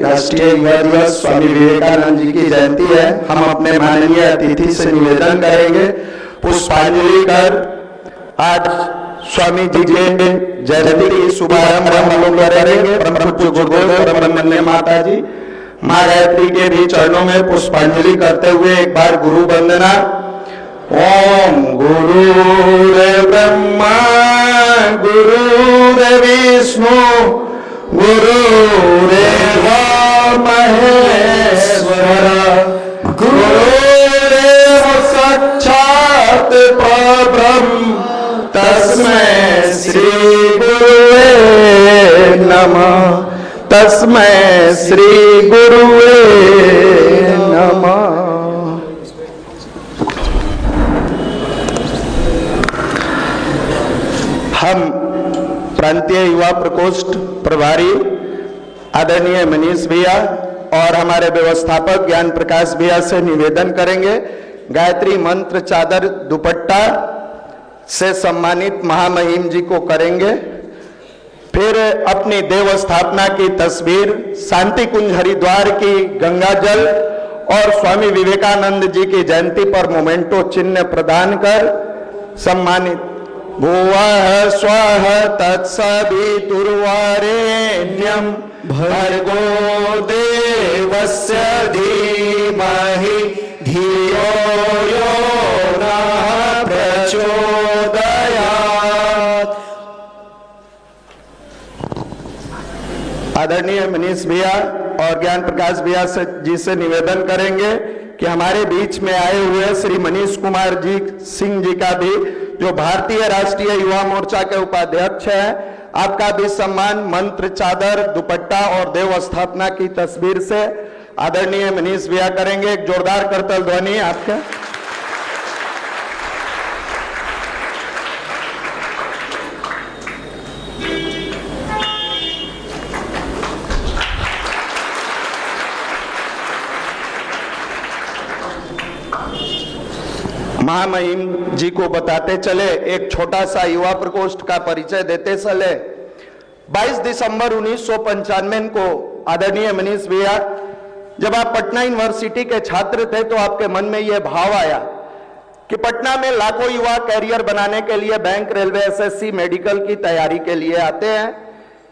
राष्ट्रीय युवा दिवस स्वामी विवेकानंद जी की जयंती है। हम अपने माननीय अतिथि से निवेदन करेंगे पुष्पांजलि कर आज स्वामी जी के जयंती की शुभारंभ हम लोग करेंगे। परम पूज्य गुरुदेव परम माता जी माँ गायत्री के भी चरणों में पुष्पांजलि करते हुए एक बार गुरु वंदना। ओम गुरुदेव ब्रह्मा गुरुदेव विष्णु गुरुदेव महेश्वर गुरुदेव साक्षात परब्रह्म तस्मै श्री गुरुवे नमः तस्मै श्री गुरुवे नमः। हम प्रांतीय युवा प्रकोष्ठ प्रभारी आदरणीय मनीष भैया और हमारे व्यवस्थापक ज्ञान प्रकाश भैया से निवेदन करेंगे गायत्री मंत्र चादर दुपट्टा से सम्मानित महामहिम जी को करेंगे। फिर अपनी देव स्थापना की तस्वीर, शांति कुंज हरिद्वार की गंगा जल और स्वामी विवेकानंद जी की जयंती पर मोमेंटो चिन्ह प्रदान कर सम्मानित। भुवः स्वः तत्सवितुर्वरेण्यं भर्गो देवस्य धीमहि धियो यो नः प्रचोदयात्। आदरणीय मनीष भैया और ज्ञान प्रकाश भैया जी से निवेदन करेंगे कि हमारे बीच में आए हुए श्री मनीष कुमार जी सिंह जी का भी, जो भारतीय राष्ट्रीय युवा मोर्चा के उपाध्यक्ष हैं, आपका भी सम्मान मंत्र चादर दुपट्टा और देव स्थापना की तस्वीर से आदरणीय मनीष भैया करेंगे। एक जोरदार करतल ध्वनि आपका। महामहिम जी को बताते चले, एक छोटा सा युवा प्रकोष्ठ का परिचय देते चले। 22 दिसंबर 1995 को आदरणीय मनीष भैया, जब आप पटना यूनिवर्सिटी के छात्र थे तो आपके मन में यह भाव आया कि पटना में लाखों युवा कैरियर बनाने के लिए बैंक, रेलवे, एसएससी, मेडिकल की तैयारी के लिए आते हैं।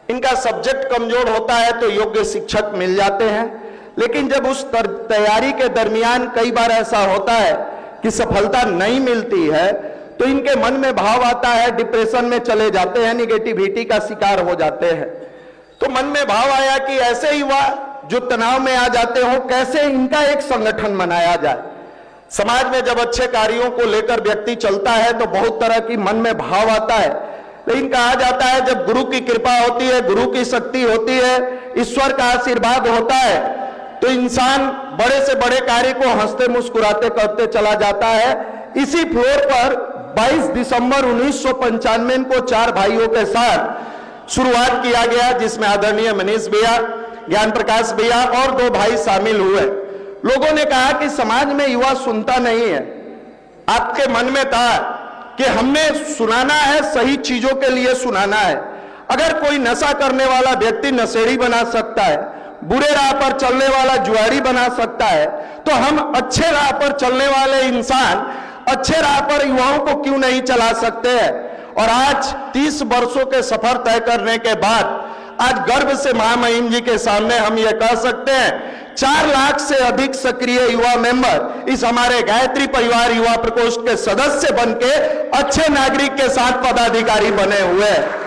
इनका सब्जेक्ट कमजोर होता है तो योग्य शिक्षक मिल जाते हैं, लेकिन जब उस तैयारी के दरमियान कई बार ऐसा होता है कि सफलता नहीं मिलती है तो इनके मन में भाव आता है, डिप्रेशन में चले जाते हैं, निगेटिविटी का शिकार हो जाते हैं। तो मन में भाव आया कि ऐसे युवा जो तनाव में आ जाते हो, कैसे इनका एक संगठन बनाया जाए। समाज में जब अच्छे कार्यों को लेकर व्यक्ति चलता है तो बहुत तरह की मन में भाव आता है, लेकिन कहा जाता है जब गुरु की कृपा होती है, गुरु की शक्ति होती है, ईश्वर का आशीर्वाद होता है तो इंसान बड़े से बड़े कार्य को हंसते मुस्कुराते करते चला जाता है। इसी फ्लोर पर 22 दिसंबर 1995 को 4 भाइयों के साथ शुरुआत किया गया, जिसमें आदरणीय मनीष भैया, ज्ञान प्रकाश भैया और 2 भाई शामिल हुए। लोगों ने कहा कि समाज में युवा सुनता नहीं है। आपके मन में था कि हमने सुनाना है, सही चीजों के लिए सुनाना है। अगर कोई नशा करने वाला व्यक्ति नशेड़ी बना सकता है, बुरे राह पर चलने वाला जुआरी बना सकता है, तो हम अच्छे राह पर चलने वाले इंसान अच्छे राह पर युवाओं को क्यों नहीं चला सकते हैं। और आज 30 वर्षों के सफर तय करने के बाद आज गर्व से महामहिम जी के सामने हम ये कह सकते हैं 4 लाख से अधिक सक्रिय युवा मेंबर इस हमारे गायत्री परिवार युवा प्रकोष्ठ के सदस्य बनके अच्छे नागरिक के साथ पदाधिकारी बने हुए हैं।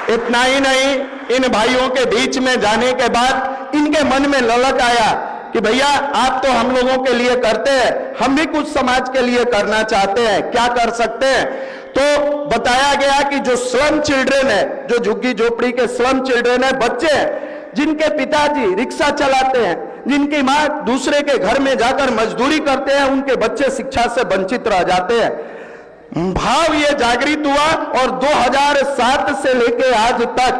इतना ही नहीं, इन भाइयों के बीच में जाने के बाद इनके मन में ललक आया कि भैया आप तो हम लोगों के लिए करते हैं, हम भी कुछ समाज के लिए करना चाहते हैं, क्या कर सकते हैं। तो बताया गया कि जो स्लम चिल्ड्रन है, जो झुग्गी झोपड़ी के स्लम चिल्ड्रन है, बच्चे हैं जिनके पिताजी रिक्शा चलाते हैं, जिनकी माँ दूसरे के घर में जाकर मजदूरी करते हैं, उनके बच्चे शिक्षा से वंचित रह जाते हैं। भाव ये जागृत हुआ और 2007 से लेके आज तक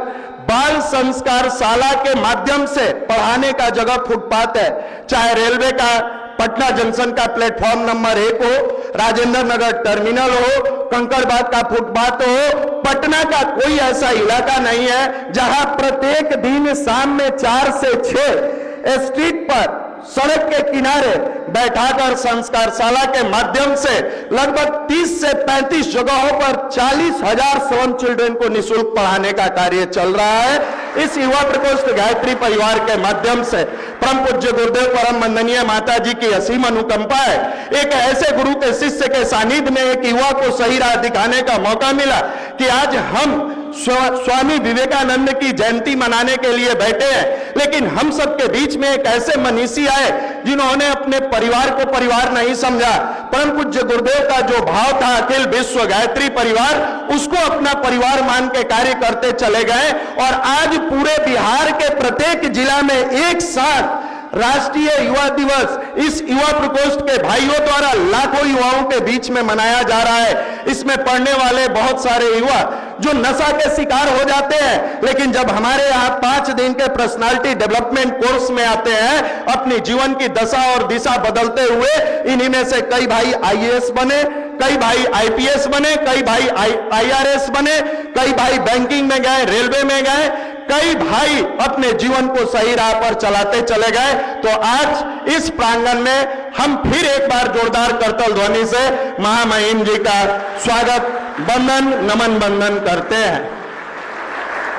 बाल संस्कार शाला के माध्यम से पढ़ाने का जगह फुटपाथ है। चाहे रेलवे का पटना जंक्शन का प्लेटफॉर्म नंबर 1 हो, राजेंद्र नगर टर्मिनल हो, कंकड़बाग का फुटपाथ हो, पटना का कोई ऐसा इलाका नहीं है जहां प्रत्येक दिन शाम में 4 से 6 स्ट्रीट पर सड़क के किनारे बैठाकर संस्कारशाला के माध्यम से लगभग 30 से 35 जगहों पर 40,000 स्लम चिल्ड्रन को निःशुल्क पढ़ाने का कार्य चल रहा है। इस युवा प्रकोष्ठ गायत्री परिवार के माध्यम से परम पूज्य गुरुदेव परम वंदनीय माता जी की असीम अनुकंपा है। एक ऐसे गुरु के शिष्य के सानिध्य में एक युवा को सही राह दिखाने का मौका मिला कि आज हम स्वामी विवेकानंद की जयंती मनाने के लिए बैठे हैं, लेकिन हम सबके बीच में एक ऐसे मनीषी आए जिन्होंने अपने परिवार को परिवार नहीं समझा। परम पूज्य गुरुदेव का जो भाव था अखिल विश्व गायत्री परिवार, उसको अपना परिवार मान के कार्य करते चले गए और आज पूरे बिहार के प्रत्येक जिला में एक साथ राष्ट्रीय युवा दिवस इस युवा प्रकोष्ठ के भाइयों द्वारा लाखों युवाओं के बीच में मनाया जा रहा है। इसमें पढ़ने वाले बहुत सारे युवा जो नशा के शिकार हो जाते हैं, लेकिन जब हमारे यहाँ 5 दिन के पर्सनालिटी डेवलपमेंट कोर्स में आते हैं, अपनी जीवन की दशा और दिशा बदलते हुए इन्हीं में से कई भाई आईएएस बने, कई भाई आईपीएस बने, कई भाई आईआरएस बने, कई भाई बैंकिंग में गए, रेलवे में गए, कई भाई अपने जीवन को सही राह पर चलाते चले गए। तो आज इस प्रांगण में हम फिर एक बार जोरदार करतल ध्वनि से महामहिम जी का स्वागत वंदन नमन बंदन करते हैं।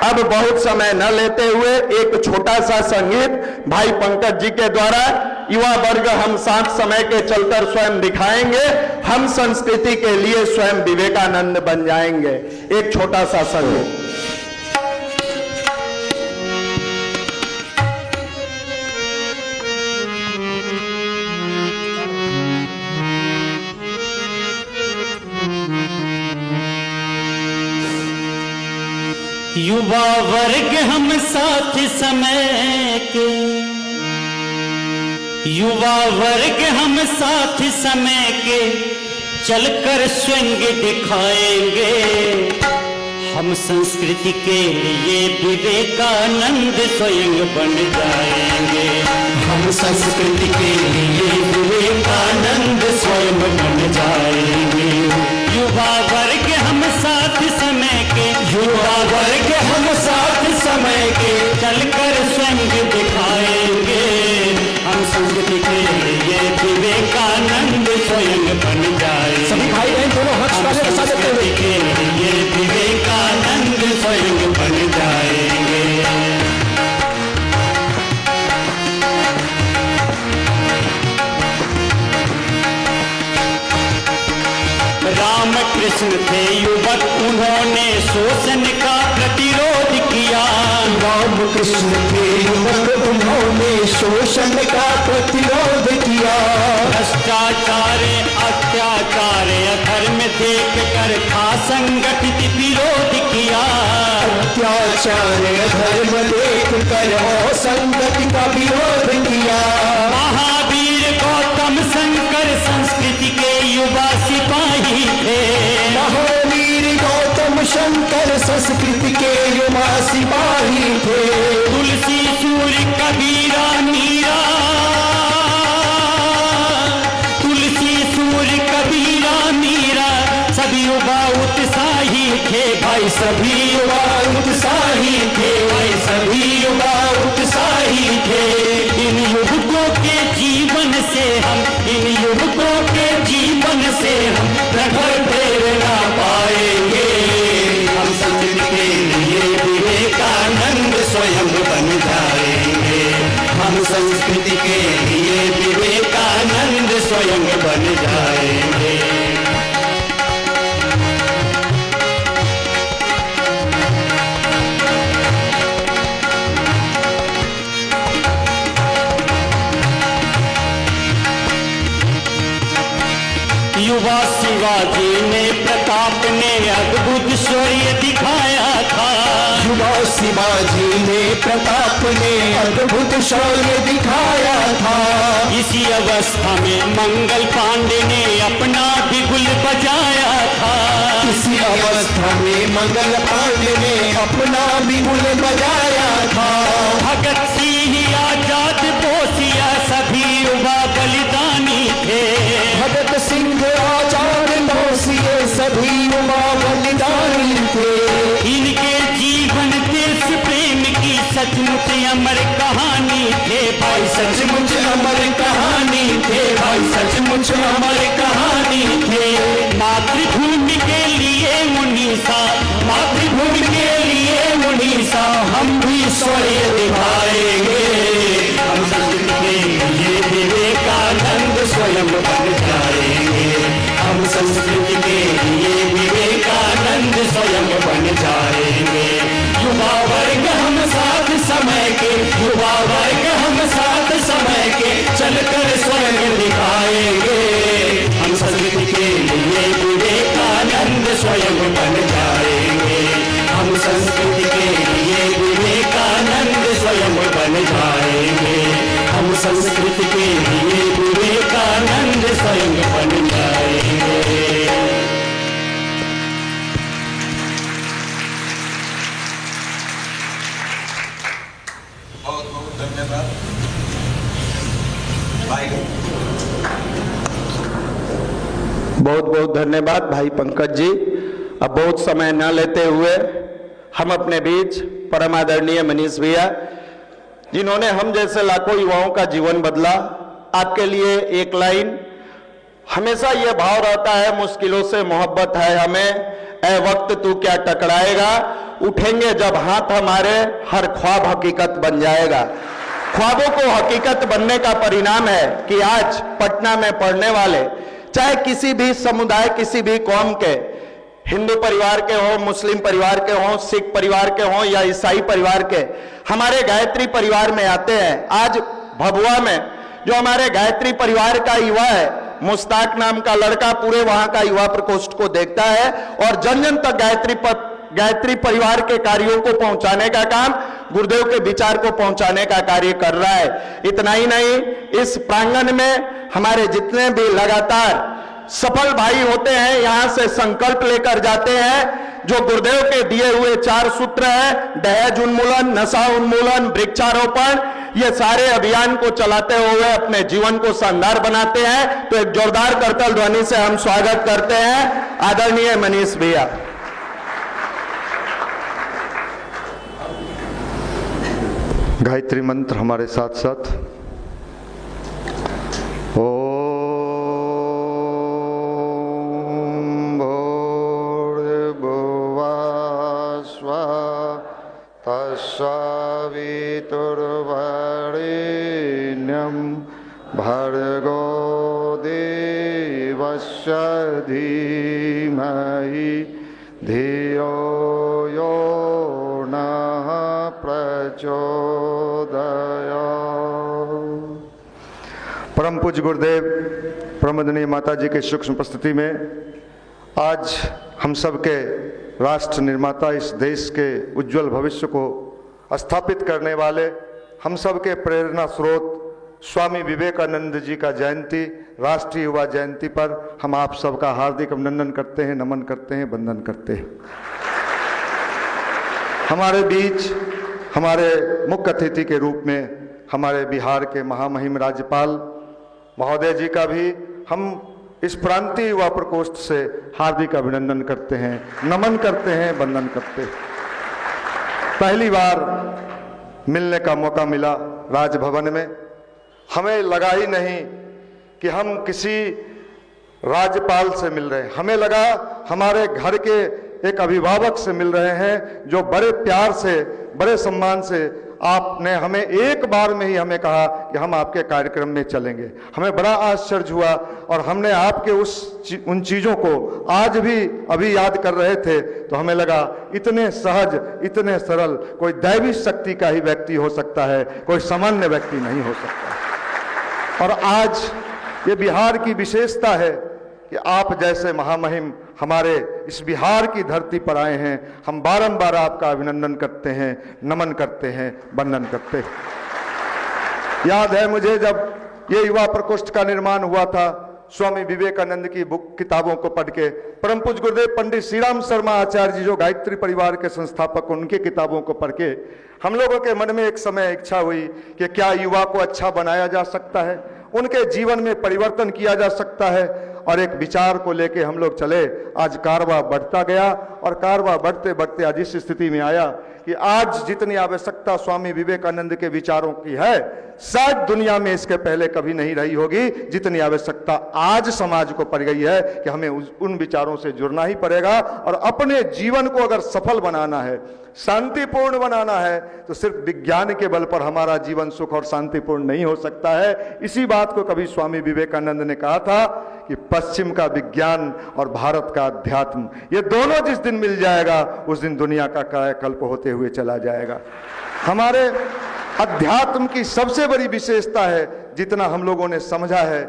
अब बहुत समय न लेते हुए एक छोटा सा संगीत भाई पंकज जी के द्वारा युवा वर्ग हम साथ समय के चलकर स्वयं दिखाएंगे, हम संस्कृति के लिए स्वयं विवेकानंद बन जाएंगे। एक छोटा सा संगीत। युवा वर्ग हम साथ समय के, युवा वर्ग हम साथ समय के चलकर स्वयं दिखाएंगे। हम संस्कृति के लिए विवेकानंद स्वयं बन जाएंगे। हम संस्कृति के लिए विवेकानंद स्वयं बन जाएंगे। युवा वर्ग हम साथ समय के, युवा वर्ग हम साथ समय के चलकर स्वयं दिखाएंगे। हम संस्कृति के लिए विवेकानंद स्वयं बन जाएंगे। सभी भाई बहन दोनों हाथ संस्कृति के लिए विवेकानंद स्वयं बन जाएंगे। राम कृष्ण थे युवक, उन्होंने शोषण का प्रतिरोध किया। राम कृष्ण थे युवक, उन्होंने शोषण का प्रतिरोध किया। भ्रष्टाचार अत्याचार अधर्म देख कर था संगठित विरोध किया। अत्याचार अधर्म देख कर असंगति का विरोध किया। महावीर गौतम शंकर संस्कृति के युवा सिपाही थे। महावीर गौतम शंकर संस्कृति के युवा सिपाही थे। तुलसी सूर्य कबीरा मीरा, तुलसी सूर्य कबीरा मीरा सभी युवा उत्साही थे। भाई सभी युवा उत्साही थे, भाई सभी युवा उत्साही थे। इन युवकों के जीवन से हम, इन युवकों के जीवन से हम प्रखर प्रेरणा पाएंगे। हम संस्कृति के लिए विवेकानंद स्वयं बन जाएंगे। हम संस्कृति के लिए विवेकानंद स्वयं बन जाएंगे। युवा शिवाजी ने प्रताप ने अद्भुत शौर्य दिखाया था। युवा शिवाजी ने प्रताप ने अद्भुत शौर्य दिखाया था। इसी अवस्था में मंगल पांडे ने अपना बिगुल बजाया था। इसी अवस्था में मंगल पांडे ने अपना बिगुल बजाया था। भगत सिंह आजाद बोसिया सभी युवा बलिदानी थे। भगत सिंह आजाद बोसिए सभी भाई सचमुच अमर कहानी थे, भाई सचमुच अमर कहानी थे। मातृभूमि के लिए मुनीसा, मातृभूमि के लिए मुनीसा, हम भी स्वयं दिखाएंगे। हम संस्कृति के लिए विवेकानंद स्वयं बन जाएंगे, हम संस्कृति के लिए विवेकानंद स्वयं बन जाएंगे। युवा वर्ग हम साथ समय के, युवा वर्ग हम साथ समय के, चलकर स्वयं दिखाएंगे। हम संस्कृति के लिए विवेकानंद स्वयं बन जाएंगे, हम संस्कृति के लिए विवेकानंद स्वयं बन जाएंगे, हम संस्कृति के लिए विवेकानंद स्वयं बन जाएंगे। बहुत बहुत धन्यवाद भाई। बहुत बहुत धन्यवाद भाई पंकज जी। अब बहुत समय न लेते हुए हम अपने बीच परम आदरणीय मनीष भैया, जिन्होंने हम जैसे लाखों युवाओं का जीवन बदला, आपके लिए एक लाइन। हमेशा ये भाव रहता है, मुश्किलों से मोहब्बत है हमें, ऐ वक्त तू क्या टकराएगा, उठेंगे जब हाथ हमारे, हर ख्वाब हकीकत बन जाएगा। ख्वाबों को हकीकत बनने का परिणाम है कि आज पटना में पढ़ने वाले, चाहे किसी भी समुदाय, किसी भी कौम के, हिंदू परिवार के हों, मुस्लिम परिवार के हों, सिख परिवार के हों या ईसाई परिवार के, हमारे गायत्री परिवार में आते हैं। आज भभुआ में जो हमारे गायत्री परिवार का युवा है, मुश्ताक नाम का लड़का, पूरे वहां का युवा प्रकोष्ठ को देखता है और जन जन तक गायत्री परिवार के कार्यों को पहुंचाने का काम, गुरुदेव के विचार को पहुंचाने का कार्य कर रहा है। इतना ही नहीं, इस प्रांगण में हमारे जितने भी लगातार सफल भाई होते हैं, यहां से संकल्प लेकर जाते हैं जो गुरुदेव के दिए हुए 4 सूत्र हैं, दहेज उन्मूलन, नशा उन्मूलन, वृक्षारोपण, ये सारे अभियान को चलाते हुए अपने जीवन को शानदार बनाते हैं। तो एक जोरदार करतल ध्वनि से हम स्वागत करते हैं आदरणीय मनीष भैया। गायत्री मंत्र हमारे साथ साथ। ओम भूर्भुवः स्वः तत्सवितुर्वरेण्यं भर्गो देवस्य धीमहि धियो यो नः प्रचोदयात्। परम पूज्य गुरुदेव प्रमदनीय माता जी के सूक्ष्म उपस्थिति में आज हम सब के राष्ट्र निर्माता, इस देश के उज्जवल भविष्य को स्थापित करने वाले, हम सब के प्रेरणा स्रोत स्वामी विवेकानंद जी का जयंती, राष्ट्रीय युवा जयंती पर हम आप सबका हार्दिक अभिनंदन करते हैं, नमन करते हैं, वंदन करते हैं। हमारे बीच हमारे मुख्य अतिथि के रूप में हमारे बिहार के महामहिम राज्यपाल महोदय जी का भी हम इस प्रांतीय युवा प्रकोष्ठ से हार्दिक अभिनंदन करते हैं, नमन करते हैं, वंदन करते हैं। पहली बार मिलने का मौका मिला राजभवन में। हमें लगा ही नहीं कि हम किसी राज्यपाल से मिल रहे हैं, हमें लगा हमारे घर के एक अभिभावक से मिल रहे हैं, जो बड़े प्यार से, बड़े सम्मान से आपने हमें एक बार में ही हमें कहा कि हम आपके कार्यक्रम में चलेंगे। हमें बड़ा आश्चर्य हुआ और हमने आपके उन चीज़ों को आज भी अभी याद कर रहे थे तो हमें लगा इतने सहज, इतने सरल कोई दैवी शक्ति का ही व्यक्ति हो सकता है, कोई सामान्य व्यक्ति नहीं हो सकता। और आज ये बिहार की विशेषता है कि आप जैसे महामहिम हमारे इस बिहार की धरती पर आए हैं। हम बारंबार आपका अभिनंदन करते हैं, नमन करते हैं, वंदन करते हैं। याद है मुझे जब ये युवा प्रकोष्ठ का निर्माण हुआ था, स्वामी विवेकानंद की बुक किताबों को पढ़ के, परम पूज्य गुरुदेव पंडित श्री राम शर्मा आचार्य जी जो गायत्री परिवार के संस्थापक, उनके किताबों को पढ़ के हम लोगों के मन में एक समय इच्छा हुई कि क्या युवा को अच्छा बनाया जा सकता है, उनके जीवन में परिवर्तन किया जा सकता है। और एक विचार को लेके हम लोग चले। आज कारवा बढ़ता गया और कारवा बढ़ते बढ़ते आज इस स्थिति में आया कि आज जितनी आवश्यकता स्वामी विवेकानंद के विचारों की है, शायद दुनिया में इसके पहले कभी नहीं रही होगी जितनी आवश्यकता आज समाज को पड़ गई है कि हमें उन विचारों से जुड़ना ही पड़ेगा। और अपने जीवन को अगर सफल बनाना है, शांतिपूर्ण बनाना है, तो सिर्फ विज्ञान के बल पर हमारा जीवन सुख और शांतिपूर्ण नहीं हो सकता है। इसी बात को कभी स्वामी विवेकानंद ने कहा था कि पश्चिम का विज्ञान और भारत का अध्यात्म, ये दोनों जिस दिन मिल जाएगा उस दिन दुनिया का कायाकल्प होते हुए चला जाएगा। हमारे अध्यात्म की सबसे बड़ी विशेषता है, जितना हम लोगों ने समझा है,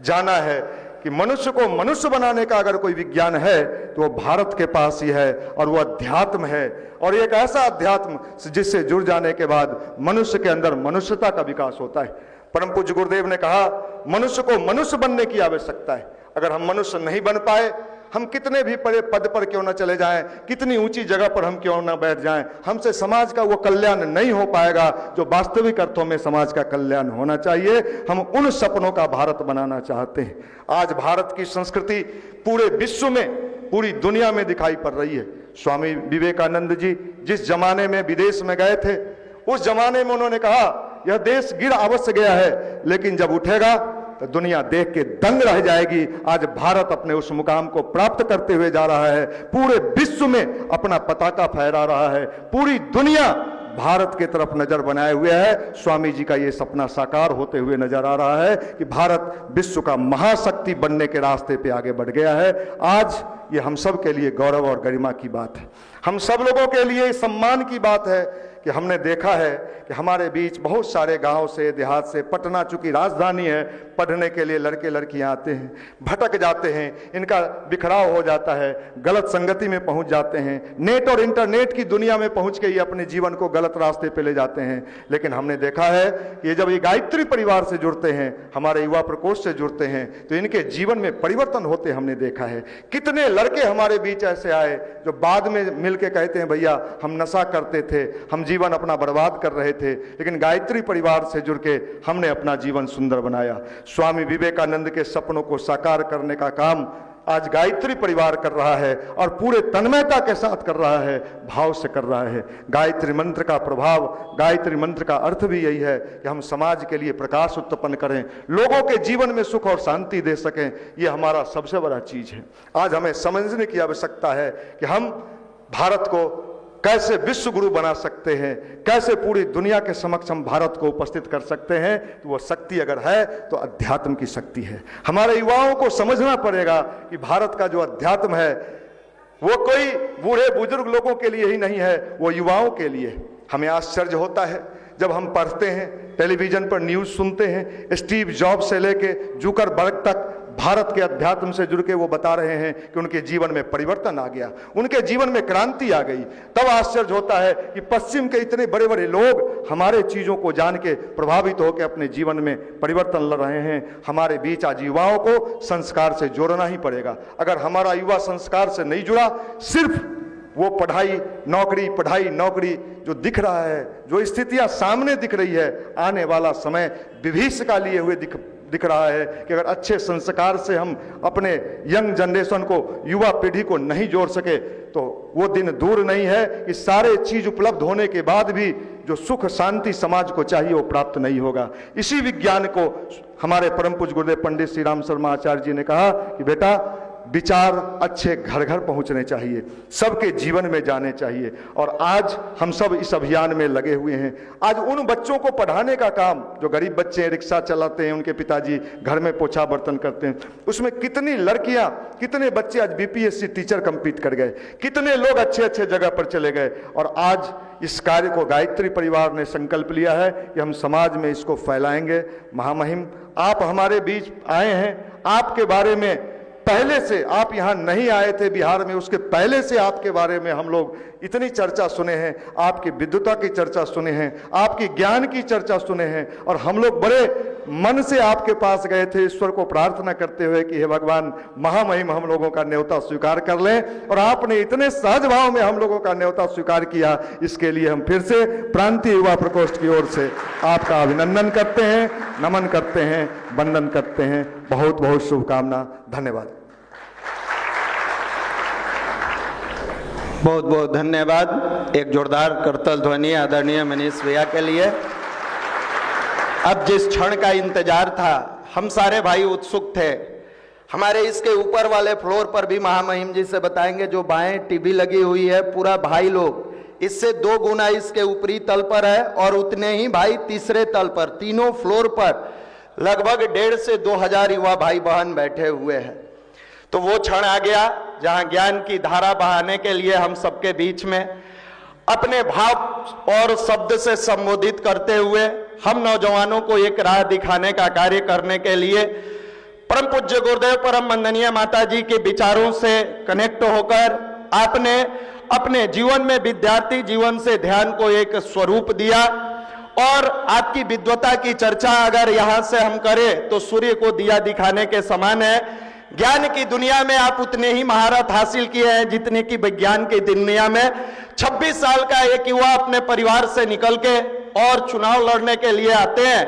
जाना है, कि मनुष्य को मनुष्य बनाने का अगर कोई विज्ञान है तो वो भारत के पास ही है, और वो अध्यात्म है। और एक ऐसा अध्यात्म जिससे जुड़ जाने के बाद मनुष्य के अंदर मनुष्यता का विकास होता है। परम पूज्य गुरुदेव ने कहा, मनुष्य को मनुष्य बनने की आवश्यकता है। अगर हम मनुष्य नहीं बन पाए, हम कितने भी बड़े पद पर क्यों ना चले जाएं, कितनी ऊंची जगह पर हम क्यों ना बैठ जाएं, हमसे समाज का वो कल्याण नहीं हो पाएगा जो वास्तविक अर्थों में समाज का कल्याण होना चाहिए। हम उन सपनों का भारत बनाना चाहते हैं। आज भारत की संस्कृति पूरे विश्व में, पूरी दुनिया में दिखाई पड़ रही है। स्वामी विवेकानंद जी जिस जमाने में विदेश में गए थे, उस जमाने में उन्होंने कहा, यह देश गिर अवश्य गया है, लेकिन जब उठेगा तो दुनिया देख के दंग रह जाएगी। आज भारत अपने उस मुकाम को प्राप्त करते हुए जा रहा है, पूरे विश्व में अपना पताका फहरा रहा है, पूरी दुनिया भारत के तरफ नजर बनाए हुए है। स्वामी जी का ये सपना साकार होते हुए नजर आ रहा है कि भारत विश्व का महाशक्ति बनने के रास्ते पे आगे बढ़ गया है। आज ये हम सब के लिए गौरव और गरिमा की बात है, हम सब लोगों के लिए सम्मान की बात है कि हमने देखा है कि हमारे बीच बहुत सारे गांव से, देहात से, पटना चूंकि राजधानी है, पढ़ने के लिए लड़के लड़कियां आते हैं, भटक जाते हैं, इनका बिखराव हो जाता है, गलत संगति में पहुंच जाते हैं, नेट और इंटरनेट की दुनिया में पहुंच के ये अपने जीवन को गलत रास्ते पे ले जाते हैं। लेकिन हमने देखा है कि ये जब ये गायत्री परिवार से जुड़ते हैं, हमारे युवा प्रकोष्ठ से जुड़ते हैं, तो इनके जीवन में परिवर्तन होते हमने देखा है। कितने लड़के हमारे बीच ऐसे आए जो बाद में मिलके कहते हैं, भैया हम नशा करते थे, हम जीवन अपना बर्बाद कर रहे थे, लेकिन गायत्री परिवार से जुड़ के हमने अपना जीवन सुंदर बनाया। स्वामी विवेकानंद के सपनों को साकार करने का काम आज गायत्री परिवार कर रहा है, और पूरे तन्मयता के साथ कर रहा है, भाव से कर रहा है। गायत्री मंत्र का प्रभाव, गायत्री मंत्र का अर्थ भी यही है कि हम समाज के लिए प्रकाश उत्पन्न करें, लोगों के जीवन में सुख और शांति दे सकें। ये हमारा सबसे बड़ा चीज है। आज हमें समझने की आवश्यकता है कि हम भारत को कैसे विश्व गुरु बना सकते हैं, कैसे पूरी दुनिया के समक्ष हम भारत को उपस्थित कर सकते हैं। तो वो शक्ति अगर है तो अध्यात्म की शक्ति है। हमारे युवाओं को समझना पड़ेगा कि भारत का जो अध्यात्म है वो कोई बूढ़े बुजुर्ग लोगों के लिए ही नहीं है, वो युवाओं के लिए। हमें आश्चर्य होता है जब हम पढ़ते हैं, टेलीविजन पर न्यूज़ सुनते हैं, स्टीव जॉब से लेके जुकरबर्ग तक भारत के अध्यात्म से जुड़ के वो बता रहे हैं कि उनके जीवन में परिवर्तन आ गया, उनके जीवन में क्रांति आ गई। तब आश्चर्य होता है कि पश्चिम के इतने बड़े बड़े लोग हमारे चीज़ों को जान के प्रभावित होकर अपने जीवन में परिवर्तन ला रहे हैं। हमारे बीच आज युवाओं को संस्कार से जोड़ना ही पड़ेगा। अगर हमारा युवा संस्कार से नहीं जुड़ा, सिर्फ वो पढ़ाई नौकरी जो दिख रहा है, जो स्थितियां सामने दिख रही है, आने वाला समय विभीषिका लिए हुए दिख रहा है कि अगर अच्छे संस्कार से हम अपने यंग जनरेशन को, युवा पीढ़ी को नहीं जोड़ सके तो वो दिन दूर नहीं है कि सारे चीज उपलब्ध होने के बाद भी जो सुख शांति समाज को चाहिए वो प्राप्त नहीं होगा। इसी विज्ञान को हमारे परम पूज्य गुरुदेव पंडित श्री राम शर्मा आचार्य जी ने कहा कि बेटा, विचार अच्छे घर घर पहुंचने चाहिए, सबके जीवन में जाने चाहिए। और आज हम सब इस अभियान में लगे हुए हैं। आज उन बच्चों को पढ़ाने का काम, जो गरीब बच्चे रिक्शा चलाते हैं, उनके पिताजी घर में पोछा बर्तन करते हैं, उसमें कितनी लड़कियां, कितने बच्चे आज बीपीएससी टीचर कंपीट कर गए, कितने लोग अच्छे अच्छे जगह पर चले गए। और आज इस कार्य को गायत्री परिवार ने संकल्प लिया है कि हम समाज में इसको फैलाएंगे। महामहिम, आप हमारे बीच आए हैं, आपके बारे में पहले से, आप यहाँ नहीं आए थे बिहार में, उसके पहले से आपके बारे में हम लोग इतनी चर्चा सुने हैं, आपकी विद्वता की चर्चा सुने हैं, आपकी ज्ञान की चर्चा सुने हैं। और हम लोग बड़े मन से आपके पास गए थे, ईश्वर को प्रार्थना करते हुए कि हे भगवान, महामहिम हम लोगों का न्योता स्वीकार कर लें। और आपने इतने सहज भाव में हम लोगों का न्योता स्वीकार किया, इसके लिए हम फिर से प्रांतीय युवा प्रकोष्ठ की ओर से आपका अभिनंदन करते हैं, नमन करते हैं, वंदन करते हैं। बहुत बहुत शुभकामना। धन्यवाद। बहुत बहुत धन्यवाद। एक जोरदार करतल ध्वनि आदरणीय मनीष भैया के लिए। अब जिस क्षण का इंतजार था, हम सारे भाई उत्सुक थे। हमारे इसके ऊपर वाले फ्लोर पर भी महामहिम जी से बताएंगे, जो बाएं टीवी लगी हुई है, पूरा भाई लोग इससे 2 गुना इसके ऊपरी तल पर है और उतने ही भाई तीसरे तल पर, तीनों फ्लोर पर लगभग 1,500 से 2,000 युवा भाई बहन बैठे हुए हैं। तो वो क्षण आ गया जहां ज्ञान की धारा बहाने के लिए हम सबके बीच में अपने भाव और शब्द से संबोधित करते हुए हम नौजवानों को एक राह दिखाने का कार्य करने के लिए परम पूज्य गुरुदेव परम वंदनीय माता जी के विचारों से कनेक्ट होकर आपने अपने जीवन में विद्यार्थी जीवन से ध्यान को एक स्वरूप दिया। और आपकी विद्वता की चर्चा अगर यहां से हम करें तो सूर्य को दिया दिखाने के समान है। ज्ञान की दुनिया में आप उतने ही महारत हासिल किए हैं जितने की विज्ञान की दुनिया में। 26 साल का एक युवा अपने परिवार से निकल के और चुनाव लड़ने के लिए आते हैं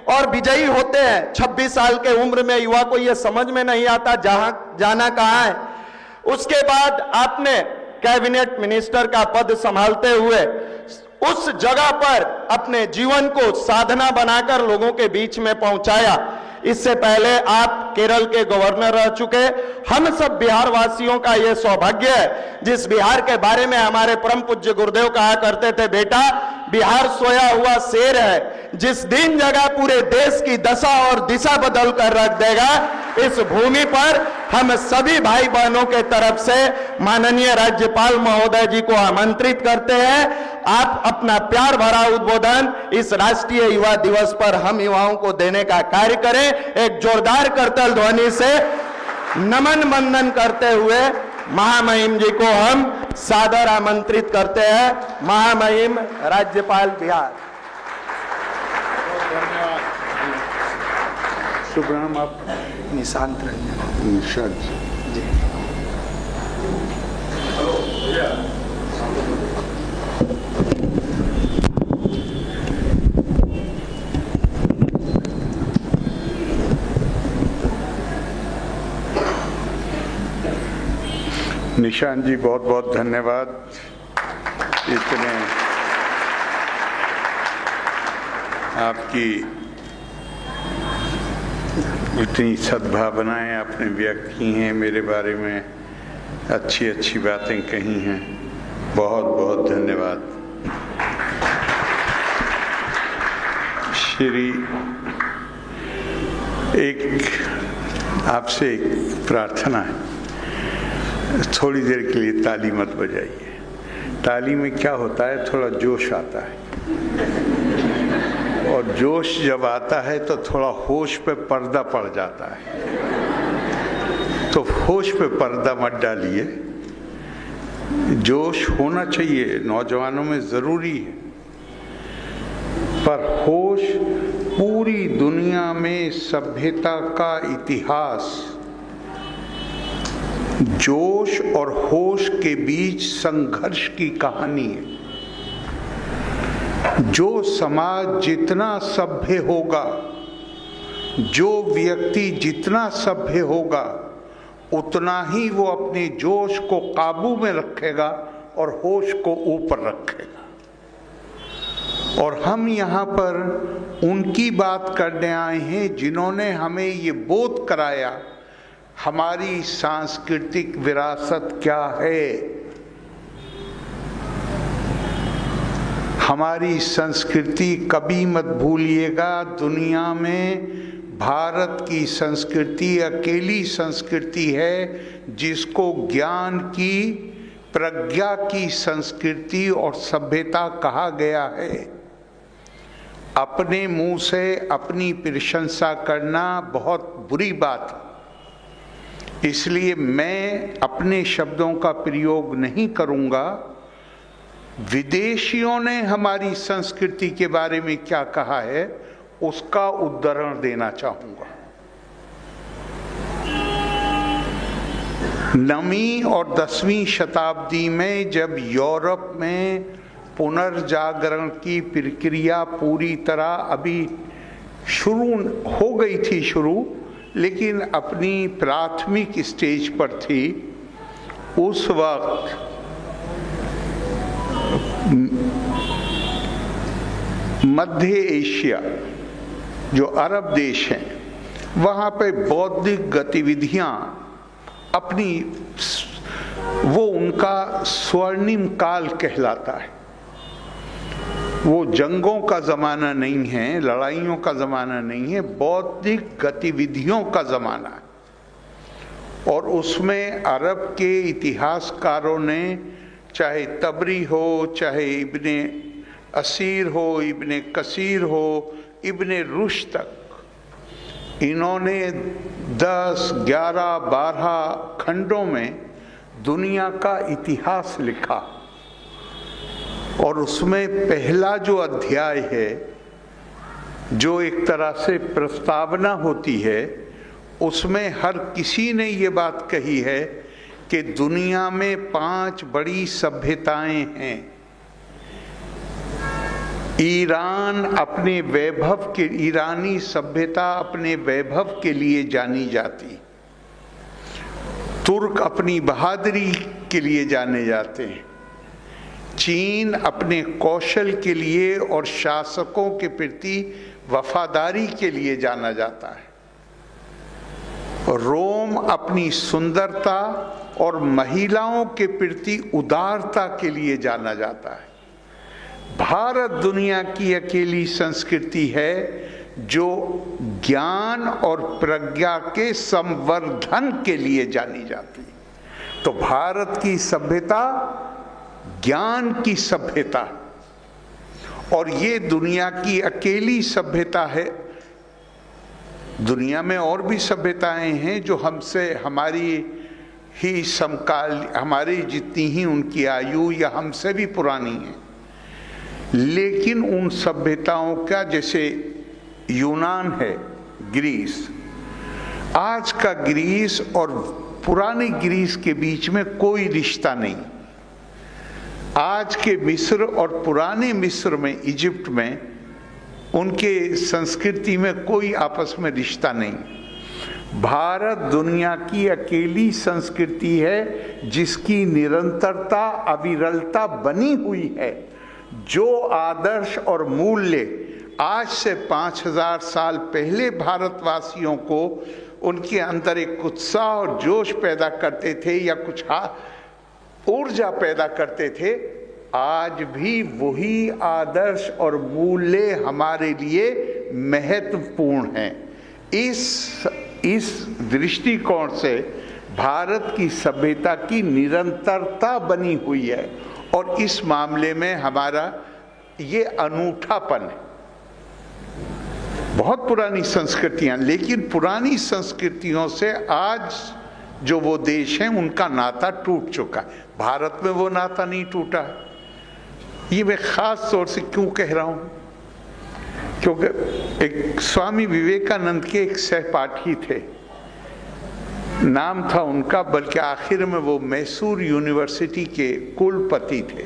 और विजयी होते हैं। 26 साल के उम्र में युवा को यह समझ में नहीं आता जहां जाना कहां है। उसके बाद आपने कैबिनेट मिनिस्टर का पद संभालते हुए उस जगह पर अपने जीवन को साधना बनाकर लोगों के बीच में पहुंचाया। इससे पहले आप केरल के गवर्नर रह चुके। हम सब बिहार वासियों का यह सौभाग्य है, जिस बिहार के बारे में हमारे परम पूज्य गुरुदेव कहा करते थे, बेटा बिहार सोया हुआ शेर है, जिस दिन जगह पूरे देश की दशा और दिशा बदल कर रख देगा। इस भूमि पर हम सभी भाई बहनों के तरफ से माननीय राज्यपाल महोदय जी को आमंत्रित करते हैं। आप अपना प्यार भरा उद्बोधन इस राष्ट्रीय युवा दिवस पर हम युवाओं को देने का कार्य करें। एक जोरदार करतल ध्वनि से नमन वंदन करते हुए महामहिम जी को हम सादर आमंत्रित करते हैं। महामहिम राज्यपाल बिहार। शुभराम, आप निशांत रहिए। निशांत जी। निशांत जी, बहुत बहुत धन्यवाद। इतने आपकी इतनी सद्भावनाएं आपने व्यक्त की हैं, मेरे बारे में अच्छी अच्छी बातें कही हैं, बहुत बहुत धन्यवाद। श्री, आपसे एक प्रार्थना है, थोड़ी देर के लिए ताली मत बजाइए। ताली में क्या होता है, थोड़ा जोश आता है, और जोश जब आता है तो थोड़ा होश पे पर्दा पड़ जाता है। तो होश पे पर्दा मत डालिए, जोश होना चाहिए, नौजवानों में ज़रूरी है, पर होश पूरी दुनिया में सभ्यता का इतिहास जोश और होश के बीच संघर्ष की कहानी है। जो समाज जितना सभ्य होगा, जो व्यक्ति जितना सभ्य होगा, उतना ही वो अपने जोश को काबू में रखेगा और होश को ऊपर रखेगा। और हम यहाँ पर उनकी बात करने आए हैं जिन्होंने हमें ये बोध कराया हमारी सांस्कृतिक विरासत क्या है। हमारी संस्कृति कभी मत भूलिएगा। दुनिया में भारत की संस्कृति अकेली संस्कृति है जिसको ज्ञान की, प्रज्ञा की संस्कृति और सभ्यता कहा गया है। अपने मुंह से अपनी प्रशंसा करना बहुत बुरी बात है, इसलिए मैं अपने शब्दों का प्रयोग नहीं करूंगा। विदेशियों ने हमारी संस्कृति के बारे में क्या कहा है उसका उदाहरण देना चाहूंगा। 9वीं और 10वीं शताब्दी में जब यूरोप में पुनर्जागरण की प्रक्रिया पूरी तरह अभी शुरू हो गई थी, लेकिन अपनी प्राथमिक स्टेज पर थी, उस वक्त मध्य एशिया जो अरब देश हैं, वहाँ पे बौद्धिक गतिविधियाँ अपनी, वो उनका स्वर्णिम काल कहलाता है। वो जंगों का ज़माना नहीं है, लड़ाइयों का ज़माना नहीं है, बौद्धिक गतिविधियों का ज़माना है। और उसमें अरब के इतिहासकारों ने, चाहे तबरी हो, चाहे इब्ने असीर हो, इब्ने कसीर हो, इब्ने रुश तक, इन्होंने 10, 11, 12 खंडों में दुनिया का इतिहास लिखा। और उसमें पहला जो अध्याय है, जो एक तरह से प्रस्तावना होती है, उसमें हर किसी ने ये बात कही है कि दुनिया में 5 बड़ी सभ्यताएं हैं। ईरान अपने वैभव के, ईरानी सभ्यता अपने वैभव के लिए जानी जाती, तुर्क अपनी बहादुरी के लिए जाने जाते हैं, चीन अपने कौशल के लिए और शासकों के प्रति वफादारी के लिए जाना जाता है, रोम अपनी सुंदरता और महिलाओं के प्रति उदारता के लिए जाना जाता है। भारत दुनिया की अकेली संस्कृति है जो ज्ञान और प्रज्ञा के संवर्धन के लिए जानी जाती है। तो भारत की सभ्यता ज्ञान की सभ्यता, और ये दुनिया की अकेली सभ्यता है। दुनिया में और भी सभ्यताएं हैं जो हमसे, हमारी ही समकाल, हमारी जितनी ही उनकी आयु या हमसे भी पुरानी है, लेकिन उन सभ्यताओं का, जैसे यूनान है, ग्रीस, आज का ग्रीस और पुरानी ग्रीस के बीच में कोई रिश्ता नहीं। आज के मिस्र और पुराने मिस्र में, इजिप्ट में, उनके संस्कृति में कोई आपस में रिश्ता नहीं। भारत दुनिया की अकेली संस्कृति है जिसकी निरंतरता, अविरलता बनी हुई है। जो आदर्श और मूल्य आज से 5000 साल पहले भारतवासियों को उनके अंदर एक उत्साह और जोश पैदा करते थे या कुछ ऊर्जा पैदा करते थे, आज भी वही आदर्श और मूल्य हमारे लिए महत्वपूर्ण हैं। इस दृष्टिकोण से भारत की सभ्यता की निरंतरता बनी हुई है और इस मामले में हमारा ये अनूठापन है। बहुत पुरानी संस्कृतियां, लेकिन पुरानी संस्कृतियों से आज जो वो देश हैं उनका नाता टूट चुका है। भारत में वो नाता नहीं टूटा। ये मैं खास तौर से क्यों कह रहा हूँ, क्योंकि एक स्वामी विवेकानंद के एक सहपाठी थे, नाम था उनका, बल्कि आखिर में वो मैसूर यूनिवर्सिटी के कुलपति थे,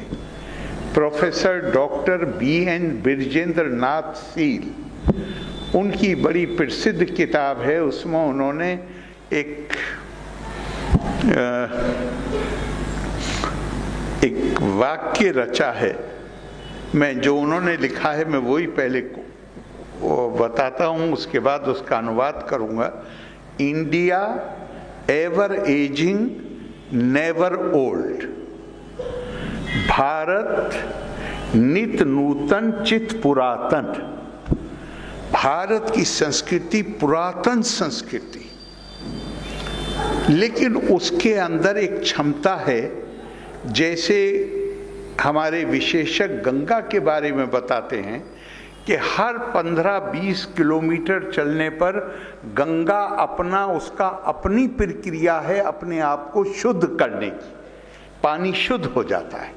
प्रोफेसर डॉक्टर BN बिरजेंद्र नाथ सील। उनकी बड़ी प्रसिद्ध किताब है, उसमें उन्होंने एक वाक्य रचा है। मैं जो उन्होंने लिखा है मैं वही पहले बताता हूँ, उसके बाद उसका अनुवाद करूँगा। India ever ageing never old, Bharat नित नूतन चित पुरातन। भारत की संस्कृति पुरातन संस्कृति, लेकिन उसके अंदर एक क्षमता है, जैसे हमारे विशेषज्ञ गंगा के बारे में बताते हैं कि हर 15-20 किलोमीटर चलने पर गंगा अपना, उसका अपनी प्रक्रिया है अपने आप को शुद्ध करने की, पानी शुद्ध हो जाता है।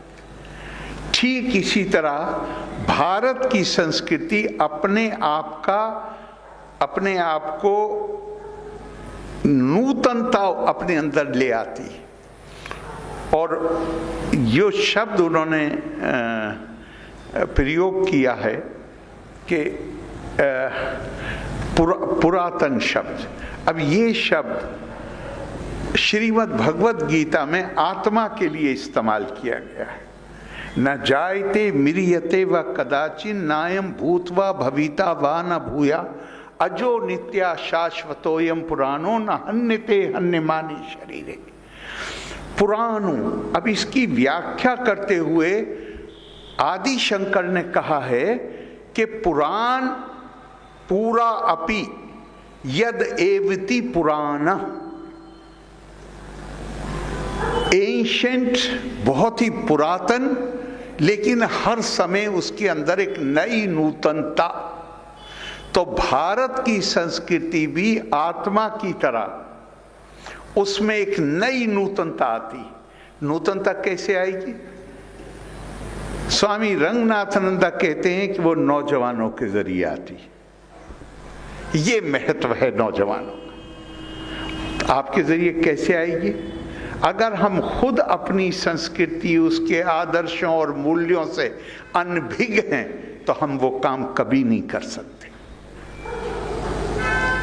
ठीक इसी तरह भारत की संस्कृति अपने आप को नूतनता अपने अंदर ले आती है। और यो शब्द उन्होंने प्रयोग किया है कि पुरातन शब्द। अब ये शब्द श्रीमद् भगवत गीता में आत्मा के लिए इस्तेमाल किया गया है। न जायते म्रियते व कदाचिन नायम भूत्वा भविता वा न भूया अजो नित्या शाश्वतोयम पुराणो न हन्यते हन्यमानी शरीरे। पुराणो, अब इसकी व्याख्या करते हुए आदि शंकर ने कहा है कि पुराण पूरा अपि यद एवति पुराण, एंशेंट बहुत ही पुरातन, लेकिन हर समय उसके अंदर एक नई नूतनता। तो भारत की संस्कृति भी आत्मा की तरह उसमें एक नई नूतनता आती। नूतनता कैसे आएगी? स्वामी रंगनाथानंदा कहते हैं कि वो नौजवानों के जरिए आती। ये महत्व है नौजवानों का। आपके जरिए कैसे आएगी? अगर हम खुद अपनी संस्कृति, उसके आदर्शों और मूल्यों से अनभिज्ञ हैं तो हम वो काम कभी नहीं कर सकते।